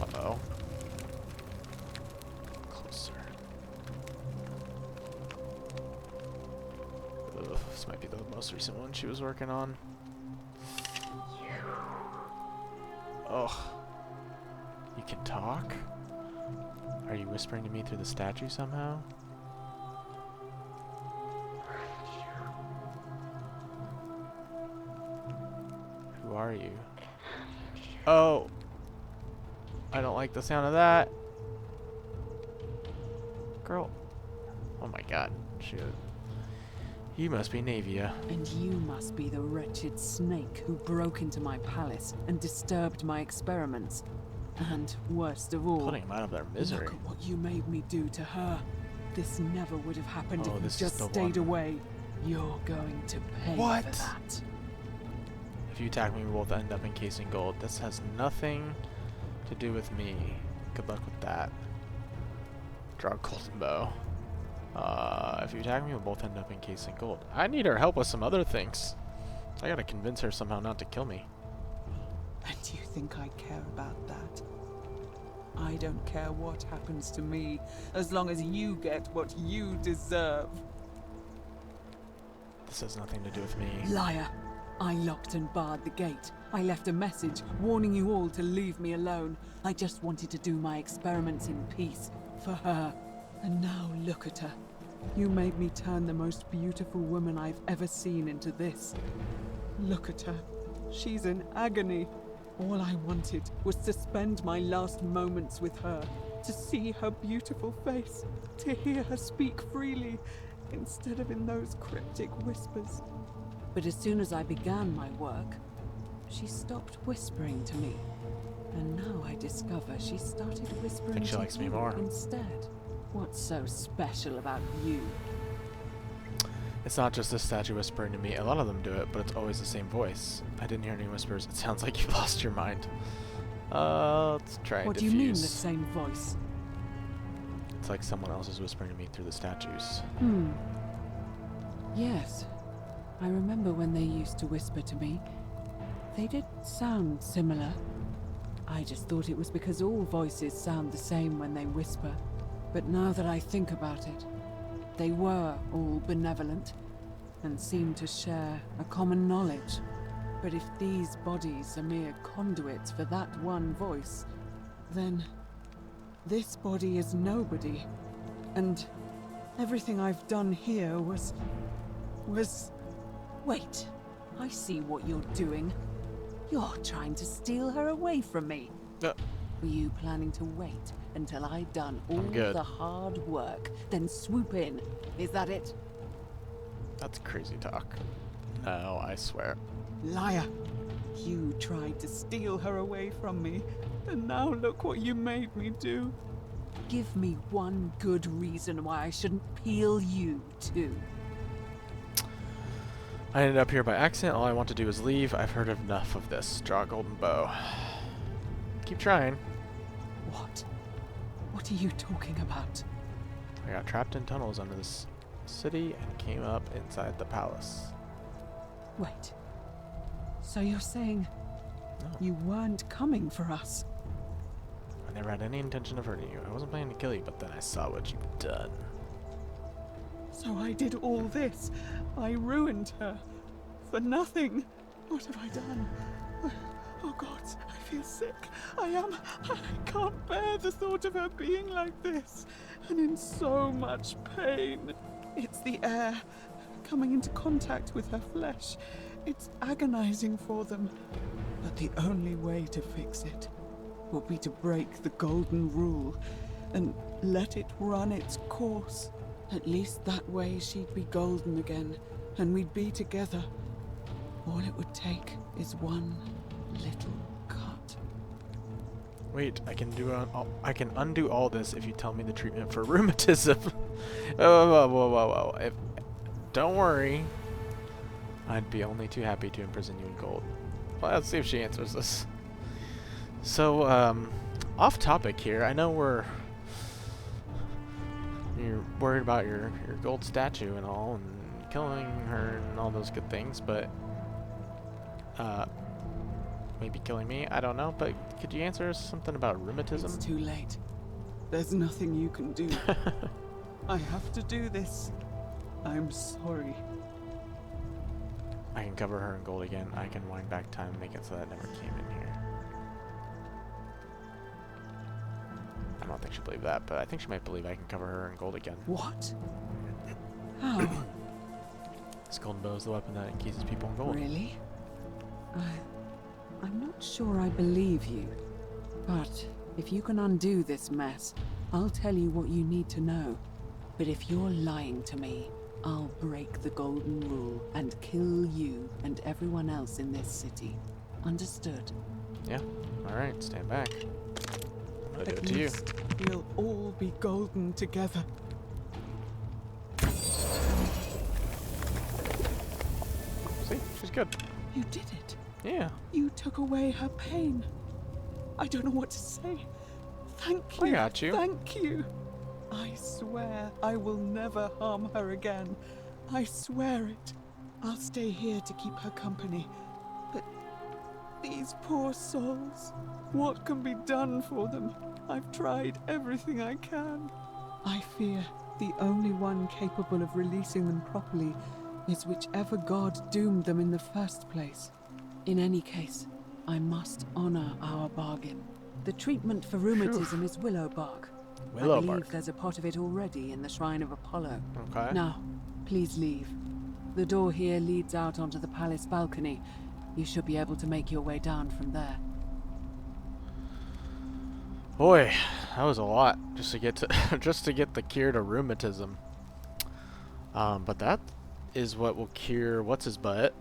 Uh-oh. Closer. Ugh, this might be the most recent one she was working on. Oh. You can talk? Are you whispering to me through the statue somehow? Who are you? Oh! I don't like the sound of that. Girl. Oh my god. Shoot. You must be Navia. And you must be the wretched snake who broke into my palace and disturbed my experiments. And worst of all, Putting them out of their misery. look at what you made me do to her. This never would have happened Oh, if you this is just the stayed one. away. You're going to pay What? for that. If you attack me, we both end up encased in gold. This has nothing to do with me. Good luck with that. Draw a golden bow. If you attack me, we'll both end up encased in gold. I need her help with some other things. I gotta convince her somehow not to kill me. And you think I care about that? I don't care what happens to me, as long as you get what you deserve. This has nothing to do with me. Liar! I locked and barred the gate. I left a message warning you all to leave me alone. I just wanted to do my experiments in peace, for her. And now look at her. You made me turn the most beautiful woman I've ever seen into this. Look at her. She's in agony. All I wanted was to spend my last moments with her, to see her beautiful face, to hear her speak freely, instead of in those cryptic whispers. But as soon as I began my work, she stopped whispering to me. And now I discover she started whispering think she to likes me you more. instead. What's so special about you? It's not just this statue whispering to me. A lot of them do it, but it's always the same voice. I didn't hear any whispers. It sounds like you lost your mind. Let's try and What do diffuse. you mean the same voice? It's like someone else is whispering to me through the statues. Yes. I remember when they used to whisper to me. They did sound similar. I just thought it was because all voices sound the same when they whisper. But now that I think about it, they were all benevolent and seemed to share a common knowledge. But if these bodies are mere conduits for that one voice, then this body is nobody. And everything I've done here was... Wait, I see what you're doing. You're trying to steal her away from me. Were you planning to wait until I'd done all good. the hard work, then swoop in? Is that it? That's crazy talk. No, I swear. Liar! You tried to steal her away from me, and now look what you made me do. Give me one good reason why I shouldn't peel you too. I ended up here by accident. All I want to do is leave. I've heard enough of this. Draw a golden bow. Keep trying. What? What are you talking about? I got trapped in tunnels under this city and came up inside the palace. Wait. So you're saying you weren't coming for us? I never had any intention of hurting you. I wasn't planning to kill you, but then I saw what you've done. So I did all this. I ruined her. For nothing. What have I done? Oh God, I feel sick. I can't bear the thought of her being like this, and in so much pain. It's the air coming into contact with her flesh. It's agonizing for them. But the only way to fix it will be to break the golden rule and let it run its course. At least that way she'd be golden again, and we'd be together. All it would take is one little cut. Wait, I can undo all this if you tell me the treatment for rheumatism. Whoa. Don't worry. I'd be only too happy to imprison you in gold. Well, let's see if she answers this. So, off topic here. I know you're worried about your gold statue and all, and killing her and all those good things, but maybe killing me, I don't know, but could you answer us something about rheumatism? It's too late. There's nothing you can do. I have to do this. I'm sorry. I can cover her in gold again. I can wind back time and make it so that never came in here. I don't think she'll believe that, but I think she might believe I can cover her in gold again. What? How? This golden bow is the weapon that encases people in gold. Really? I'm not sure I believe you. But if you can undo this mess, I'll tell you what you need to know. But if you're lying to me, I'll break the golden rule and kill you and everyone else in this city. Understood? Yeah. Alright, stand back. I'm gonna do it to you. We'll all be golden together. See? She's good. You did it. Yeah. You took away her pain. I don't know what to say. Thank you. I got you. Thank you. I swear I will never harm her again. I swear it. I'll stay here to keep her company. But these poor souls, what can be done for them? I've tried everything I can. I fear the only one capable of releasing them properly is whichever god doomed them in the first place. In any case, I must honor our bargain. The treatment for rheumatism is willow bark. I believe there's a pot of it already in the shrine of Apollo. Okay. Now, please leave. The door here leads out onto the palace balcony. You should be able to make your way down from there. Boy, that was a lot just to get to just to get the cure to rheumatism. But that is what will cure what's his butt,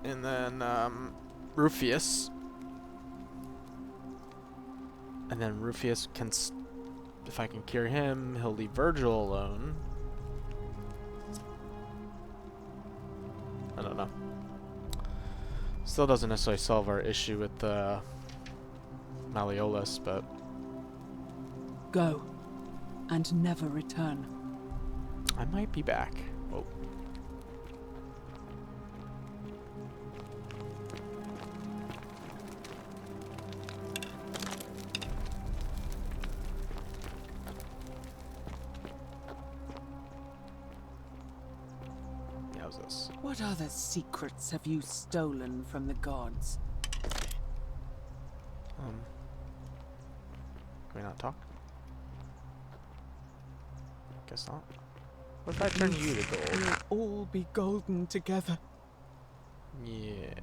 and then Rufius, and then Rufius can. If I can cure him, he'll leave Virgil alone. I don't know. Still doesn't necessarily solve our issue with Maleolus, but... Go, and never return. I might be back. Whoa. This. What other secrets have you stolen from the gods? Can we not talk? Guess not. What if I turn you to gold? We'll all be golden together. Yeah.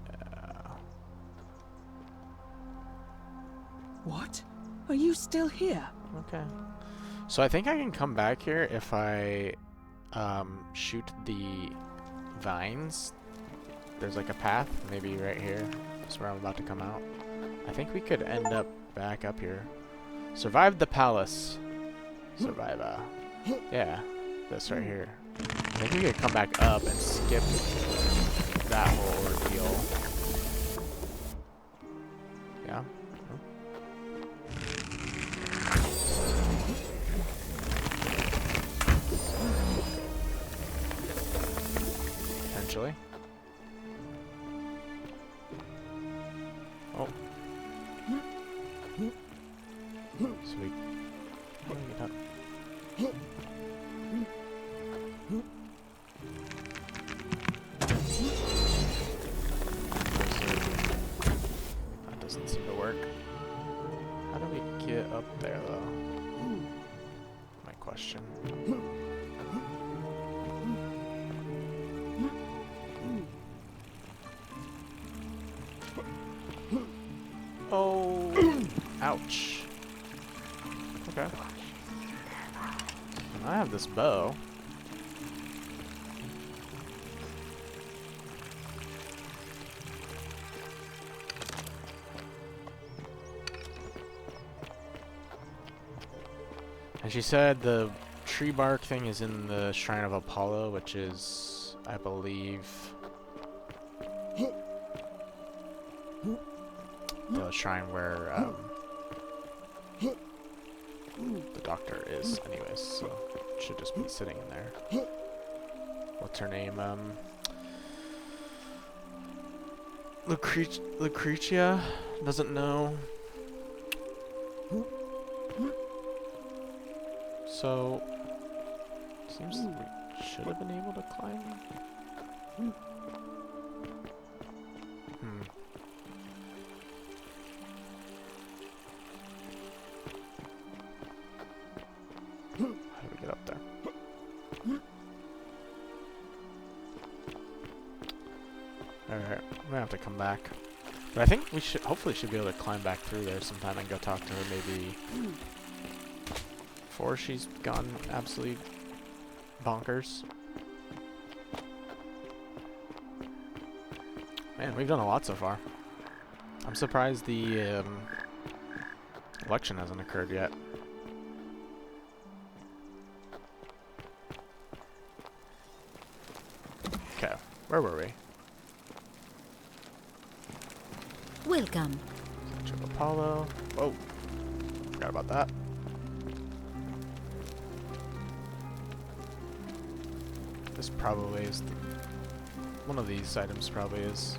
What? Are you still here? Okay. So I think I can come back here if I shoot the vines. There's like a path, maybe right here. That's where I'm about to come out. I think we could end up back up here. Survive the palace. Survive, yeah, this right here. I think we could come back up and skip that whole ordeal. Yeah. Potentially. Oh. Sweet. How do we get up? That doesn't seem to Oh, ouch. Okay. I have this bow. And she said the tree bark thing is in the Shrine of Apollo, which is, I believe, the shrine where the doctor is, anyways. So it should just be sitting in there. What's her name? Lucretia doesn't know. So, seems we should have been able to climb. How do we get up there? Alright, I'm gonna have to come back. But I think we should, hopefully should be able to climb back through there sometime and go talk to her maybe before she's gone absolutely bonkers. Man, we've done a lot so far. I'm surprised the election hasn't occurred yet. Okay, where were we? Welcome. Central Apollo. Whoa, forgot about that. This probably is the, one of these items probably is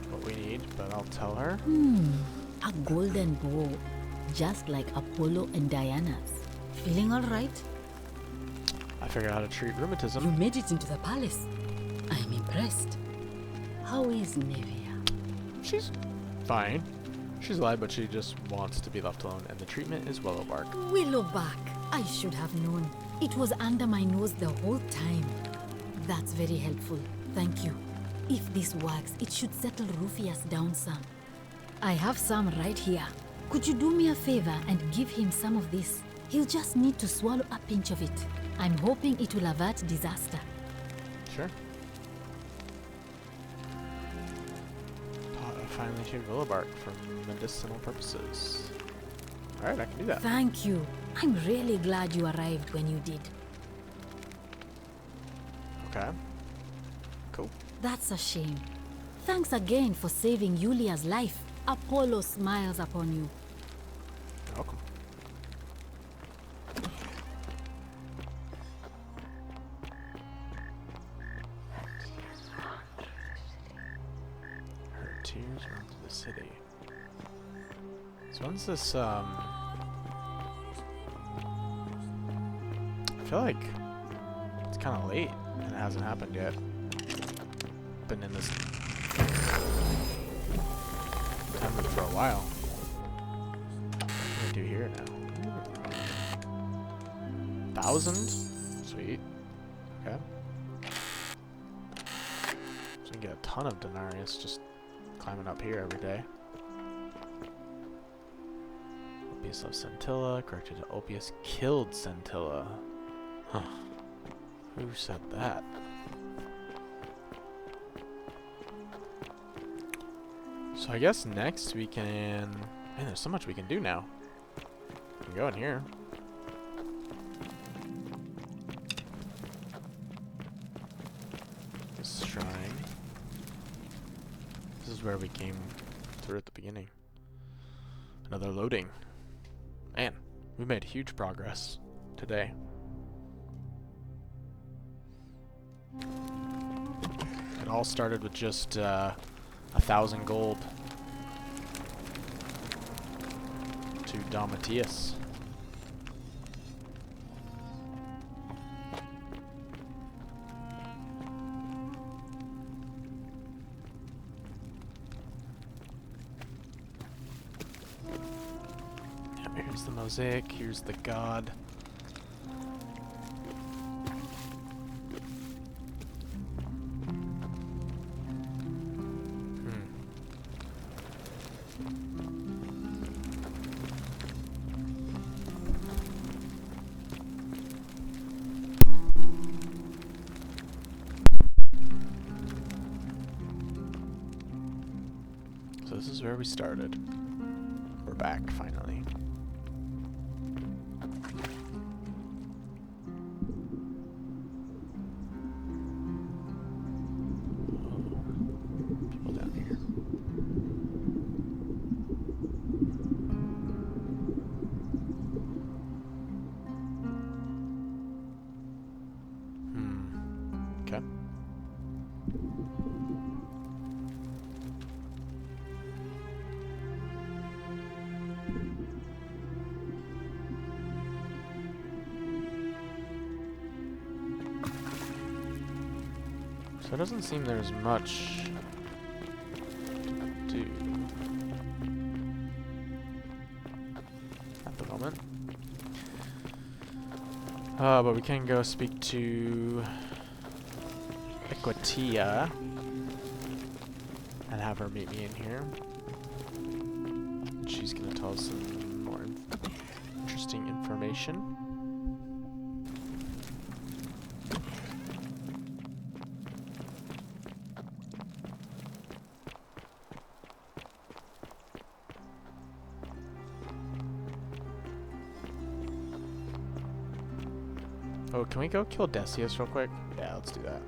what we need, but I'll tell her. A golden bow, just like Apollo and Diana's. Feeling all right? I figured out how to treat rheumatism. You made it into the palace. I'm impressed. How is Nevia? She's fine. She's alive, but she just wants to be left alone, and the treatment is willow bark. Willowbark. I should have known. It was under my nose the whole time. That's very helpful. Thank you. If this works, it should settle Rufius down some. I have some right here. Could you do me a favor and give him some of this? He'll just need to swallow a pinch of it. I'm hoping it will avert disaster. Sure. Finally shaved willow bark for medicinal purposes. Alright, I can do that. Thank you. I'm really glad you arrived when you did. Okay. Cool. That's a shame. Thanks again for saving Yulia's life. Apollo smiles upon you. You're welcome. Her tears run to the city. So when's this, I feel like it's kind of late and it hasn't happened yet. Been in this time for a while. What do I do here now? 1,000? Sweet. Okay. So we can get a ton of denarius just climbing up here every day. Opius of Scintilla, corrected to Opius killed Scintilla. Huh. Who said that? So I guess next we can... Man, there's so much we can do now. We can go in here. This shrine. This is where we came through at the beginning. Another loading. Man, we made huge progress today. It all started with just 1,000 gold to Domitius. Here's the mosaic, here's the god. So this is where we started. We're back, finally. People down here. Okay. So it doesn't seem there's much to do at the moment. But we can go speak to Equitia and have her meet me in here. She's gonna tell us some more interesting information. Oh, can we go kill Decius real quick? Yeah, let's do that.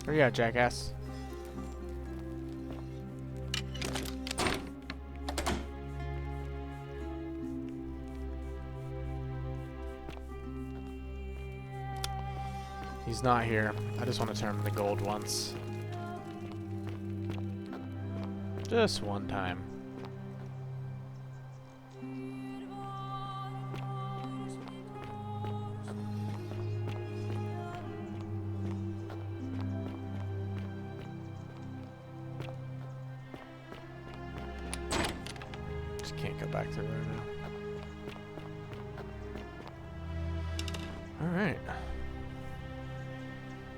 Where you at, jackass? He's not here. I just want to turn him to gold once. Just one time. Just can't go back through there now. Alright.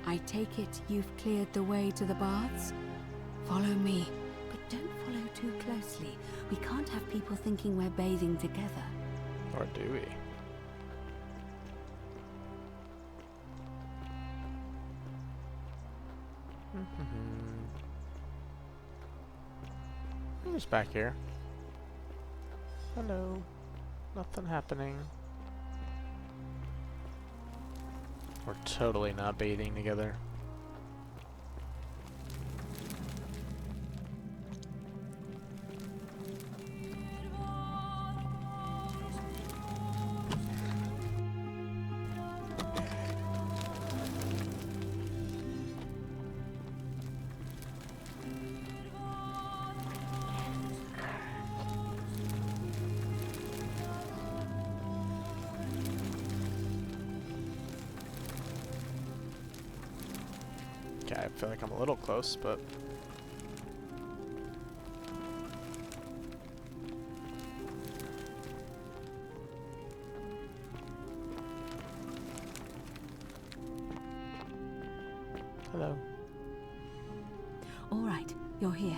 I take it you've cleared the way to the baths? Follow me, but don't follow too closely. We can't have people thinking we're bathing together. Or do we? Who's back here? Hello. Nothing happening. We're totally not bathing together. Okay, I feel like I'm a little close, but... Hello. All right, you're here.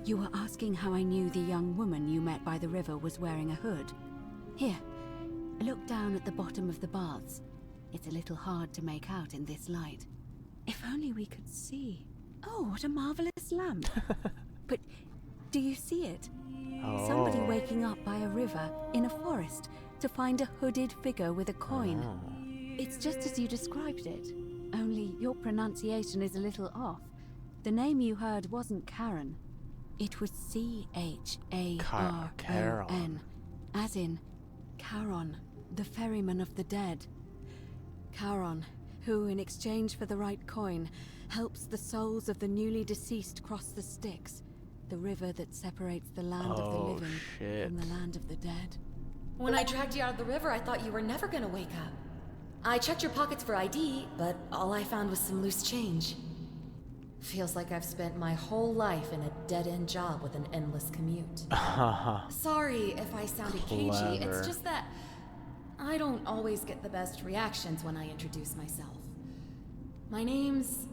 You were asking how I knew the young woman you met by the river was wearing a hood. Here, look down at the bottom of the baths. It's a little hard to make out in this light. If only we could see. Oh, what a marvelous lamp. But do you see it? Oh. Somebody waking up by a river in a forest to find a hooded figure with a coin. Oh. It's just as you described it, only your pronunciation is a little off. The name you heard wasn't Karen. It was C-H-A-R-O-N, as in Charon, the ferryman of the dead. Charon, who, in exchange for the right coin, helps the souls of the newly deceased cross the Styx, the river that separates the land of the living from the land of the dead. When I dragged you out of the river, I thought you were never gonna wake up. I checked your pockets for ID, but all I found was some loose change. Feels like I've spent my whole life in a dead-end job with an endless commute. Sorry if I sounded cagey, it's just that I don't always get the best reactions when I introduce myself. My name's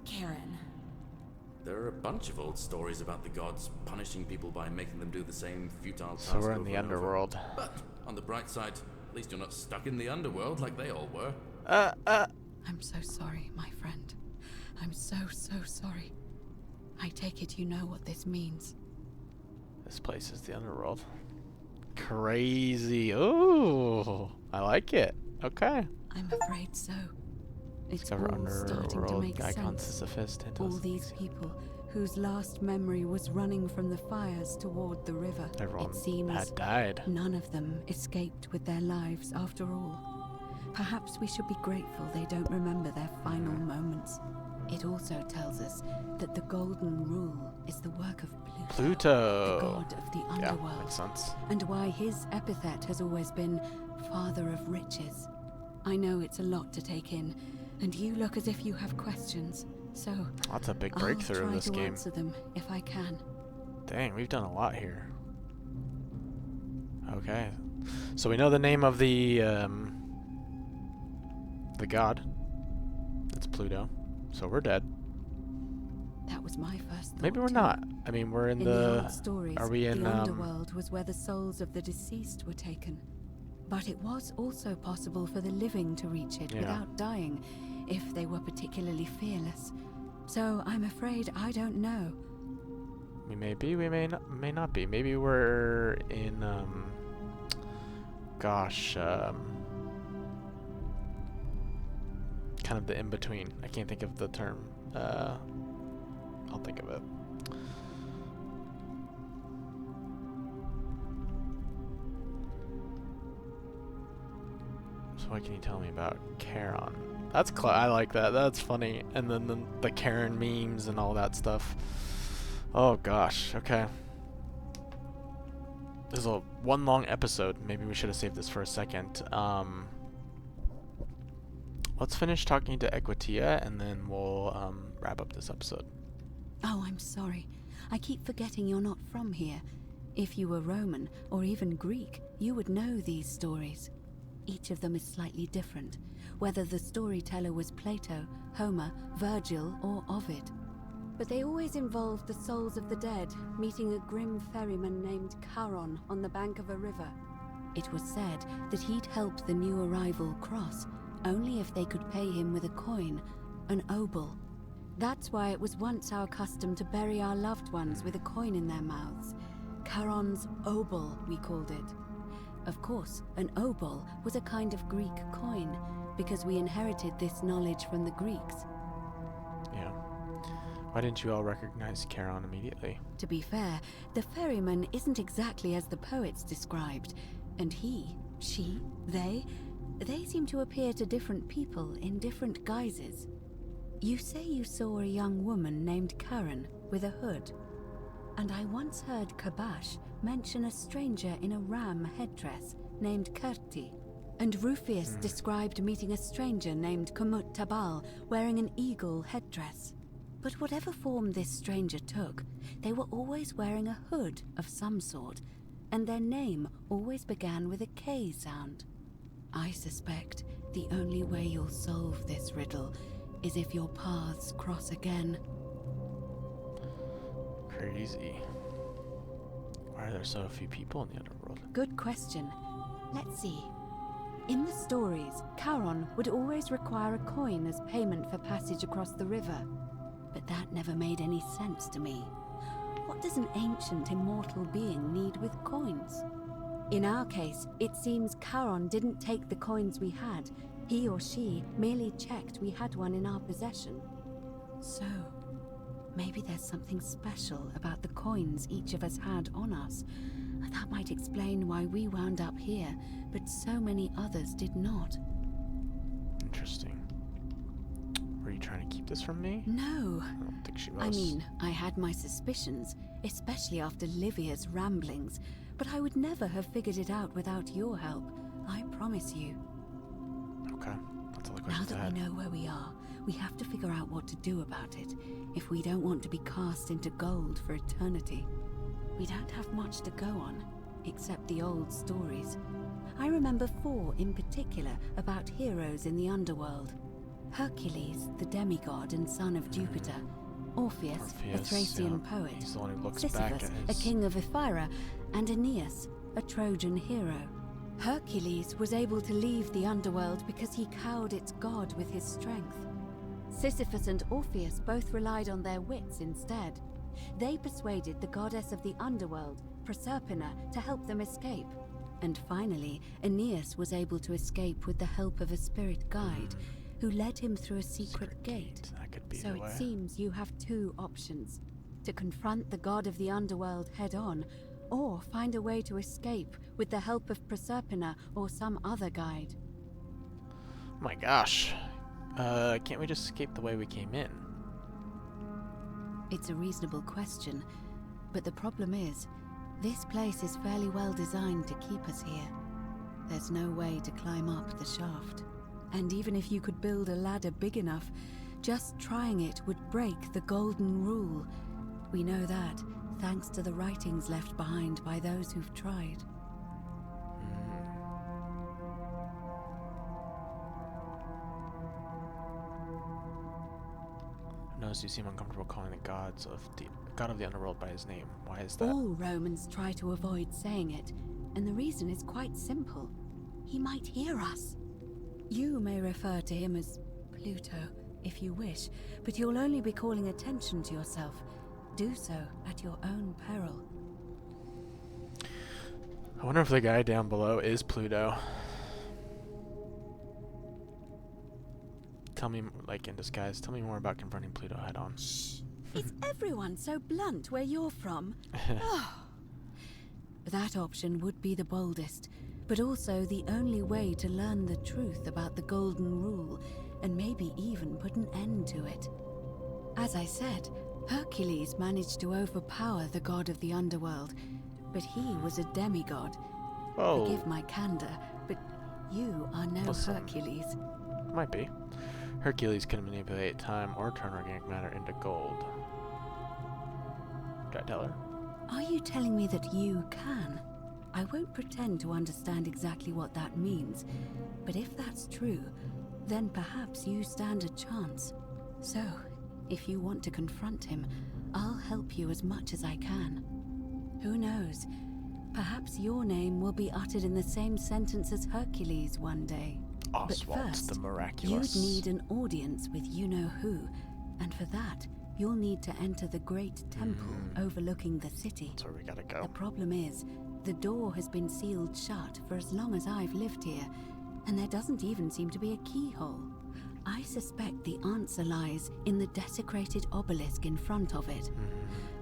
Karen. There are a bunch of old stories about the gods punishing people by making them do the same futile task. So we're in the underworld. But on the bright side, at least you're not stuck in the underworld like they all were. I'm so sorry, my friend. I'm so sorry. I take it you know what this means. This place is the underworld. Crazy. Oh, I like it. Okay. I'm afraid so. It's Discover all starting to underworld make icon sense. Sisyphist. All these people whose last memory was running from the fires toward the river. Everyone it seems had died. None of them escaped with their lives after all. Perhaps we should be grateful they don't remember their final moments. It also tells us that the Golden Rule is the work of Pluto, the god of the underworld, yeah, makes sense. and why his epithet has always been Father of Riches. I know it's a lot to take in, and you look as if you have questions, so that's a big breakthrough I'll of this try to game. answer them if I can. Dang, we've done a lot here. Okay, so we know the name of the god. It's Pluto. So we're dead. That was my first thought. Maybe we're too. not. I mean, we're in the old stories, are we in the underworld was where the souls of the deceased were taken. But it was also possible for the living to reach it without dying, if they were particularly fearless. So I'm afraid I don't know. We may be, we may not be. Maybe we're in kind of the in-between. I can't think of the term. I'll think of it. So what can you tell me about Charon? That's I like that. That's funny. And then the Karen memes and all that stuff. Oh gosh. Okay. This is one long episode. Maybe we should have saved this for a second. Let's finish talking to Equitia, and then we'll wrap up this episode. Oh, I'm sorry. I keep forgetting you're not from here. If you were Roman, or even Greek, you would know these stories. Each of them is slightly different, whether the storyteller was Plato, Homer, Virgil, or Ovid. But they always involved the souls of the dead meeting a grim ferryman named Charon on the bank of a river. It was said that he'd help the new arrival cross, only if they could pay him with a coin, an obol. That's why it was once our custom to bury our loved ones with a coin in their mouths. Charon's obol, we called it. Of course, an obol was a kind of Greek coin, because we inherited this knowledge from the Greeks. Yeah. Why didn't you all recognize Charon immediately? To be fair, the ferryman isn't exactly as the poets described, and he, she, they seem to appear to different people in different guises. You say you saw a young woman named Karen with a hood, and I once heard Kabash mention a stranger in a ram headdress named Kerti, and Rufius described meeting a stranger named Kumut Tabal wearing an eagle headdress. But whatever form this stranger took, they were always wearing a hood of some sort, and their name always began with a K sound. I suspect the only way you'll solve this riddle is if your paths cross again. Crazy. Why are there so few people in the underworld? Good question. Let's see. In the stories, Charon would always require a coin as payment for passage across the river. But that never made any sense to me. What does an ancient immortal being need with coins? In our case, it seems Charon didn't take the coins we had. He or she merely checked we had one in our possession. So, maybe there's something special about the coins each of us had on us. That might explain why we wound up here, but so many others did not. Interesting. Were you trying to keep this from me? No. I don't think she was. I mean, I had my suspicions, especially after Livia's ramblings, but I would never have figured it out without your help. I promise you. Okay. That's all the Now questions I that had. we know where we are, we have to figure out what to do about it, if we don't want to be cast into gold for eternity. We don't have much to go on, except the old stories. I remember 4 in particular about heroes in the underworld. Hercules, the demigod and son of Jupiter. Orpheus, a Thracian poet. He's the one who looks back Sisyphus, at a his... king of Ephyra, and Aeneas, a Trojan hero. Hercules was able to leave the underworld because he cowed its god with his strength. Sisyphus and Orpheus both relied on their wits instead. They persuaded the goddess of the underworld, Proserpina, to help them escape. And finally, Aeneas was able to escape with the help of a spirit guide, who led him through a secret gate. That could be So the it way. seems you have two options: to confront the god of the underworld head-on, or find a way to escape with the help of Proserpina or some other guide. Oh my gosh. Can't we just escape the way we came in? It's a reasonable question, but the problem is, this place is fairly well designed to keep us here. There's no way to climb up the shaft. And even if you could build a ladder big enough, just trying it would break the golden rule. We know that, thanks to the writings left behind by those who've tried. Notice you seem uncomfortable calling the god of the underworld by his name. Why is that? All Romans try to avoid saying it, and the reason is quite simple. He might hear us. You may refer to him as Pluto, if you wish, but you'll only be calling attention to yourself. Do so at your own peril. I wonder if the guy down below is Pluto. Tell me, like in disguise, tell me more about confronting Pluto head on. Is everyone so blunt where you're from? That option would be the boldest, but also the only way to learn the truth about the Golden Rule, and maybe even put an end to it. As I said, Hercules managed to overpower the god of the underworld, but he was a demigod. Oh. Forgive my candor, but you are no Listen. Hercules. Might be. Hercules can manipulate time or turn organic matter into gold. Did I tell her? Are you telling me that you can? I won't pretend to understand exactly what that means, but if that's true, then perhaps you stand a chance. So, if you want to confront him, I'll help you as much as I can. Who knows? Perhaps your name will be uttered in the same sentence as Hercules one day. Oswald But first, the Miraculous. you'd need an audience with you-know-who, and for that, you'll need to enter the great temple overlooking the city. That's where we gotta go. The problem is, the door has been sealed shut for as long as I've lived here, and there doesn't even seem to be a keyhole. I suspect the answer lies in the desecrated obelisk in front of it.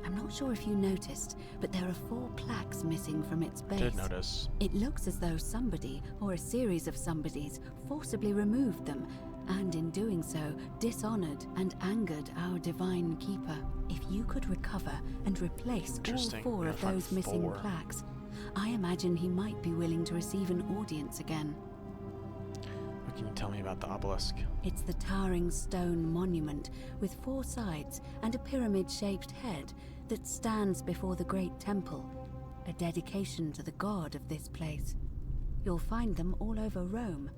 I'm not sure if you noticed, but there are 4 plaques missing from its base. I did notice. It looks as though somebody, or a series of somebodies, forcibly removed them, and in doing so, dishonored and angered our divine keeper. If you could recover and replace all Interesting. 4 of Find those missing 4. plaques, I imagine he might be willing to receive an audience again. What can you tell me about the obelisk? It's the towering stone monument with 4 sides and a pyramid-shaped head that stands before the great temple, a dedication to the god of this place. You'll find them all over Rome,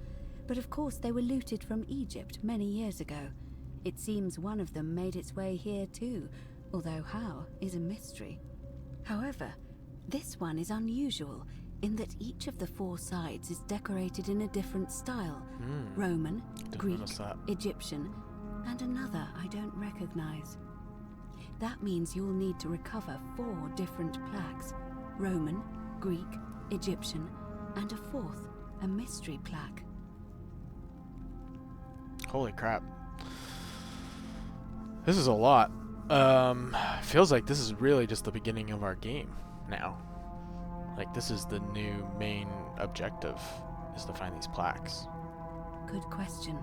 but of course they were looted from Egypt many years ago. It seems one of them made its way here too, although how is a mystery. However, this one is unusual in that each of the 4 sides is decorated in a different style. Roman, Didn't Greek, notice that. Egyptian, and another I don't recognize. That means you'll need to recover 4 different plaques: Roman, Greek, Egyptian, and a 4th, a mystery plaque. Holy crap. This is a lot. Feels like this is really just the beginning of our game now. Like, this is the new main objective, is to find these plaques. Good question.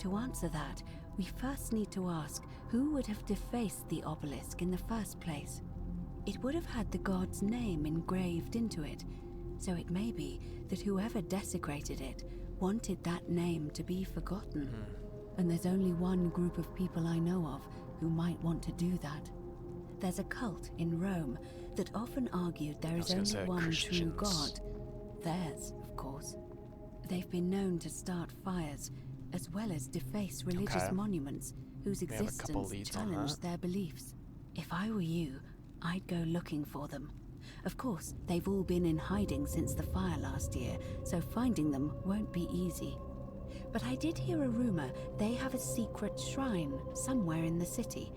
To answer that, we first need to ask who would have defaced the obelisk in the first place. It would have had the god's name engraved into it, so it may be that whoever desecrated it wanted that name to be forgotten. And there's only one group of people I know of who might want to do that. There's a cult in Rome that often argued there is only one true god. Theirs, of course. They've been known to start fires, as well as deface religious monuments whose We have a couple existence leads on challenged that. their beliefs. If I were you, I'd go looking for them. Of course, they've all been in hiding since the fire last year, so finding them won't be easy. But I did hear a rumor they have a secret shrine somewhere in the city.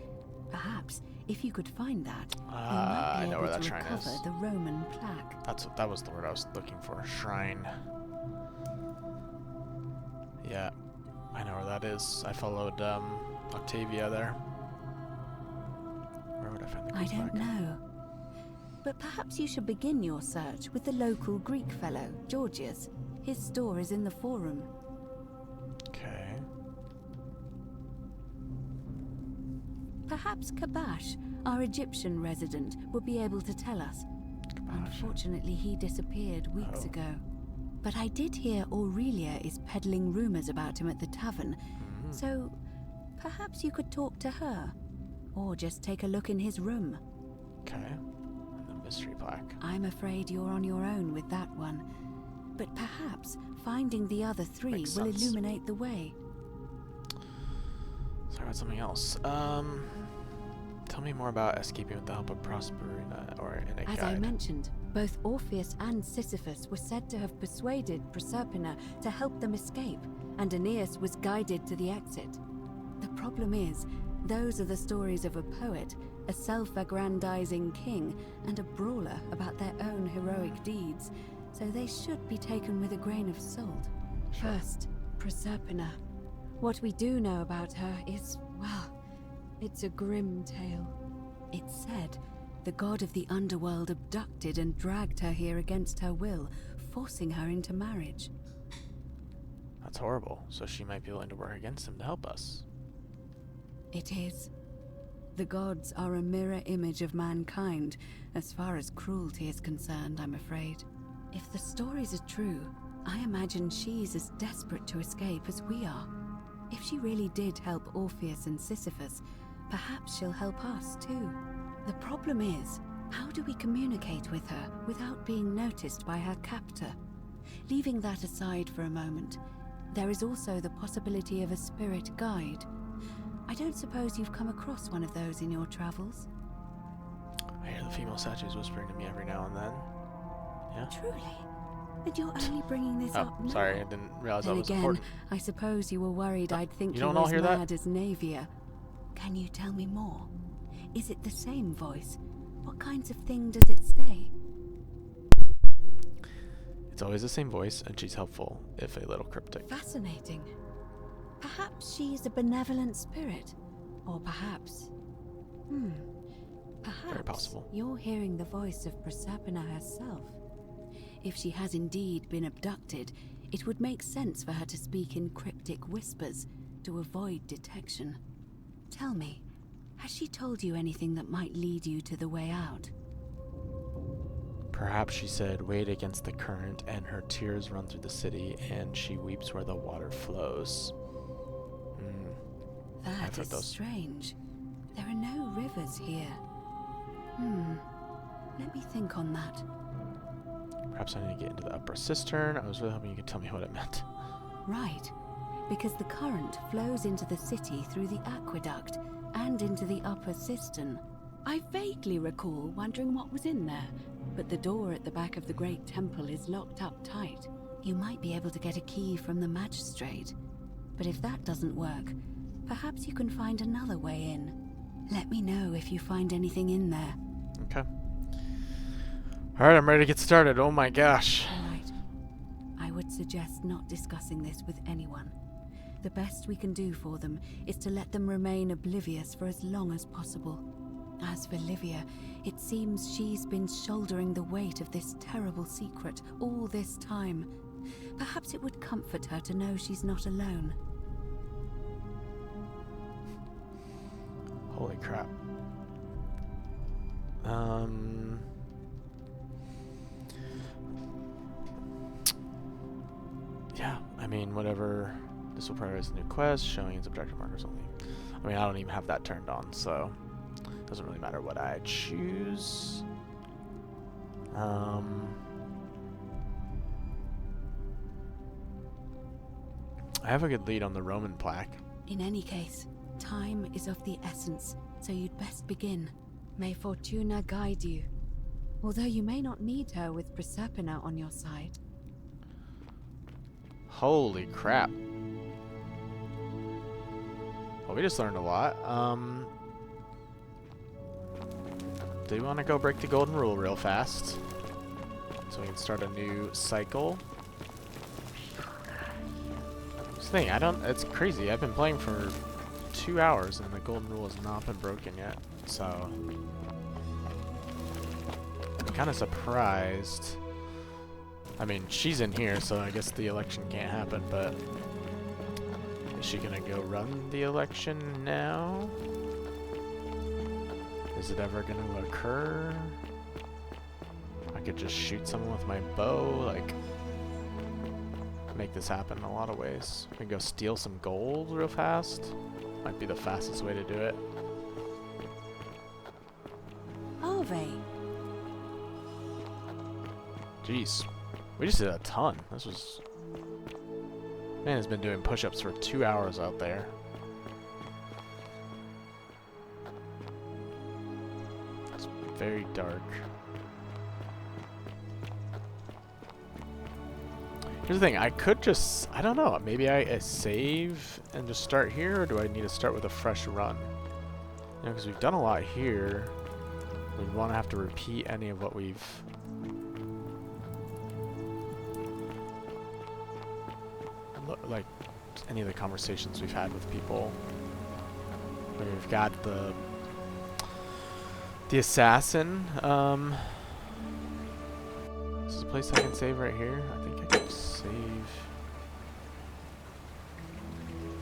Perhaps, if you could find that, you might I be know able where that to shrine recover is. the Roman plaque. That was the word I was looking for. Shrine. Yeah, I know where that is. I followed Octavia there. Where would I find the I don't know. But perhaps you should begin your search with the local Greek fellow, Georgius. His store is in the forum. Okay. Perhaps Kabash, our Egyptian resident, would be able to tell us. Unfortunately, he disappeared weeks ago. But I did hear Aurelia is peddling rumors about him at the tavern, so perhaps you could talk to her, or just take a look in his room. Okay. And the mystery plaque. I'm afraid you're on your own with that one, but perhaps finding the other three Makes will sense. illuminate the way. Sorry about something else. Tell me more about escaping with the help of Proserpina or in a As guide. I mentioned, both Orpheus and Sisyphus were said to have persuaded Proserpina to help them escape, and Aeneas was guided to the exit. The problem is, those are the stories of a poet, a self-aggrandizing king, and a brawler about their own heroic deeds, so they should be taken with a grain of salt. First, Proserpina. What we do know about her is, well, it's a grim tale. It's said the god of the underworld abducted and dragged her here against her will, forcing her into marriage. That's horrible. So she might be willing to work against him to help us. It is. The gods are a mirror image of mankind, as far as cruelty is concerned, I'm afraid. If the stories are true, I imagine she's as desperate to escape as we are. If she really did help Orpheus and Sisyphus, perhaps she'll help us too. The problem is, how do we communicate with her without being noticed by her captor? Leaving that aside for a moment, there is also the possibility of a spirit guide. I don't suppose you've come across one of those in your travels? I hear the female statues whispering to me every now and then. Yeah? Truly? And you're only bringing this up now? Sorry, I didn't realize Then that was again, important. I suppose you were worried I'd think you you don't were all as hear that? mad as Navia. Can you tell me more? Is it the same voice? What kinds of thing does it say? It's always the same voice, and she's helpful, if a little cryptic. Fascinating. Perhaps she's a benevolent spirit. Or perhaps... Perhaps Very possible. you're hearing the voice of Proserpina herself. If she has indeed been abducted, it would make sense for her to speak in cryptic whispers to avoid detection. Tell me, has she told you anything that might lead you to the way out? Perhaps she said, wade against the current, and her tears run through the city, and she weeps where the water flows. I've That heard is those. strange. There are no rivers here. Let me think on that. Perhaps I need to get into the upper cistern. I was really hoping you could tell me what it meant. Right, because the current flows into the city through the aqueduct and into the upper cistern. I vaguely recall wondering what was in there, but the door at the back of the great temple is locked up tight. You might be able to get a key from the magistrate, but if that doesn't work, perhaps you can find another way in. Let me know if you find anything in there. Okay. Alright, I'm ready to get started. Oh my gosh. Alright. I would suggest not discussing this with anyone. The best we can do for them is to let them remain oblivious for as long as possible. As for Livia, it seems she's been shouldering the weight of this terrible secret all this time. Perhaps it would comfort her to know she's not alone. Holy crap. Yeah, I mean, whatever. This will prioritize the new quest, showing its objective markers only. I mean, I don't even have that turned on, so it doesn't really matter what I choose. I have a good lead on the Roman plaque. In any case, time is of the essence, so you'd best begin. May Fortuna guide you. Although you may not need her with Proserpina on your side. Holy crap. we just learned a lot. Do you want to go break the golden rule real fast? So we can start a new cycle. This thing, it's crazy. I've been playing for 2 hours and the golden rule has not been broken yet. So I'm kind of surprised. I mean, she's in here, so I guess the election can't happen, but is she gonna go run the election now? Is it ever gonna occur? I could just shoot someone with my bow, like, make this happen in a lot of ways. We can go steal some gold real fast. Might be the fastest way to do it. Harvey. Jeez. We just did a ton. This was... Man has been doing push-ups for 2 hours out there. It's very dark. Here's the thing, I could just... I don't know, maybe I save and just start here, or do I need to start with a fresh run? You know, because we've done a lot here. We want to have to repeat any of what we've... like any of the conversations we've had with people. We've got the assassin. This is a place I can save right here. I think I can save.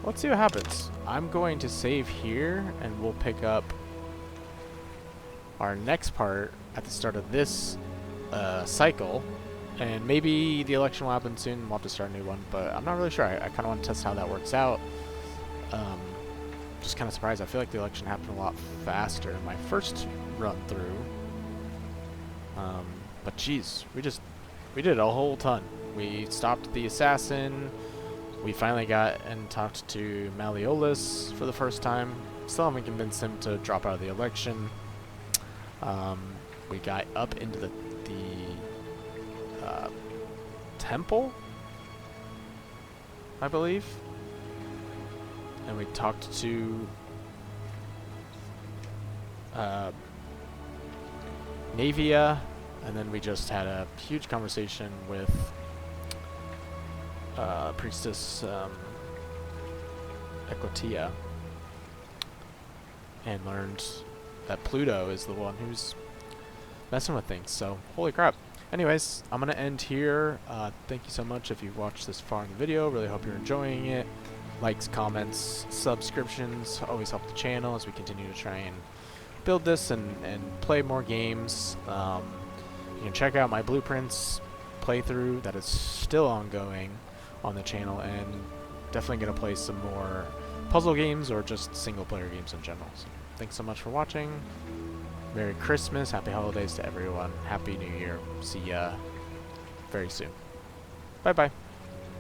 Let's see what happens. I'm going to save here and we'll pick up our next part at the start of this cycle. And maybe the election will happen soon. We'll have to start a new one, but I'm not really sure. I kind of want to test how that works out. Just kind of surprised. I feel like the election happened a lot faster in my first run through. But geez, we did a whole ton. We stopped the assassin. We finally got and talked to Maleolus for the first time. Still haven't convinced him to drop out of the election. We got up into the temple, I believe, and we talked to Navia, and then we just had a huge conversation with Priestess Equitia, and learned that Pluto is the one who's messing with things. So holy crap. Anyways, I'm going to end here. Thank you so much if you've watched this far in the video. Really hope you're enjoying it. Likes, comments, subscriptions always help the channel as we continue to try and build this and play more games. You can check out my Blueprints playthrough that is still ongoing on the channel, and definitely going to play some more puzzle games or just single player games in general. So thanks so much for watching. Merry Christmas, Happy Holidays to everyone, Happy New Year, see ya very soon. Bye bye.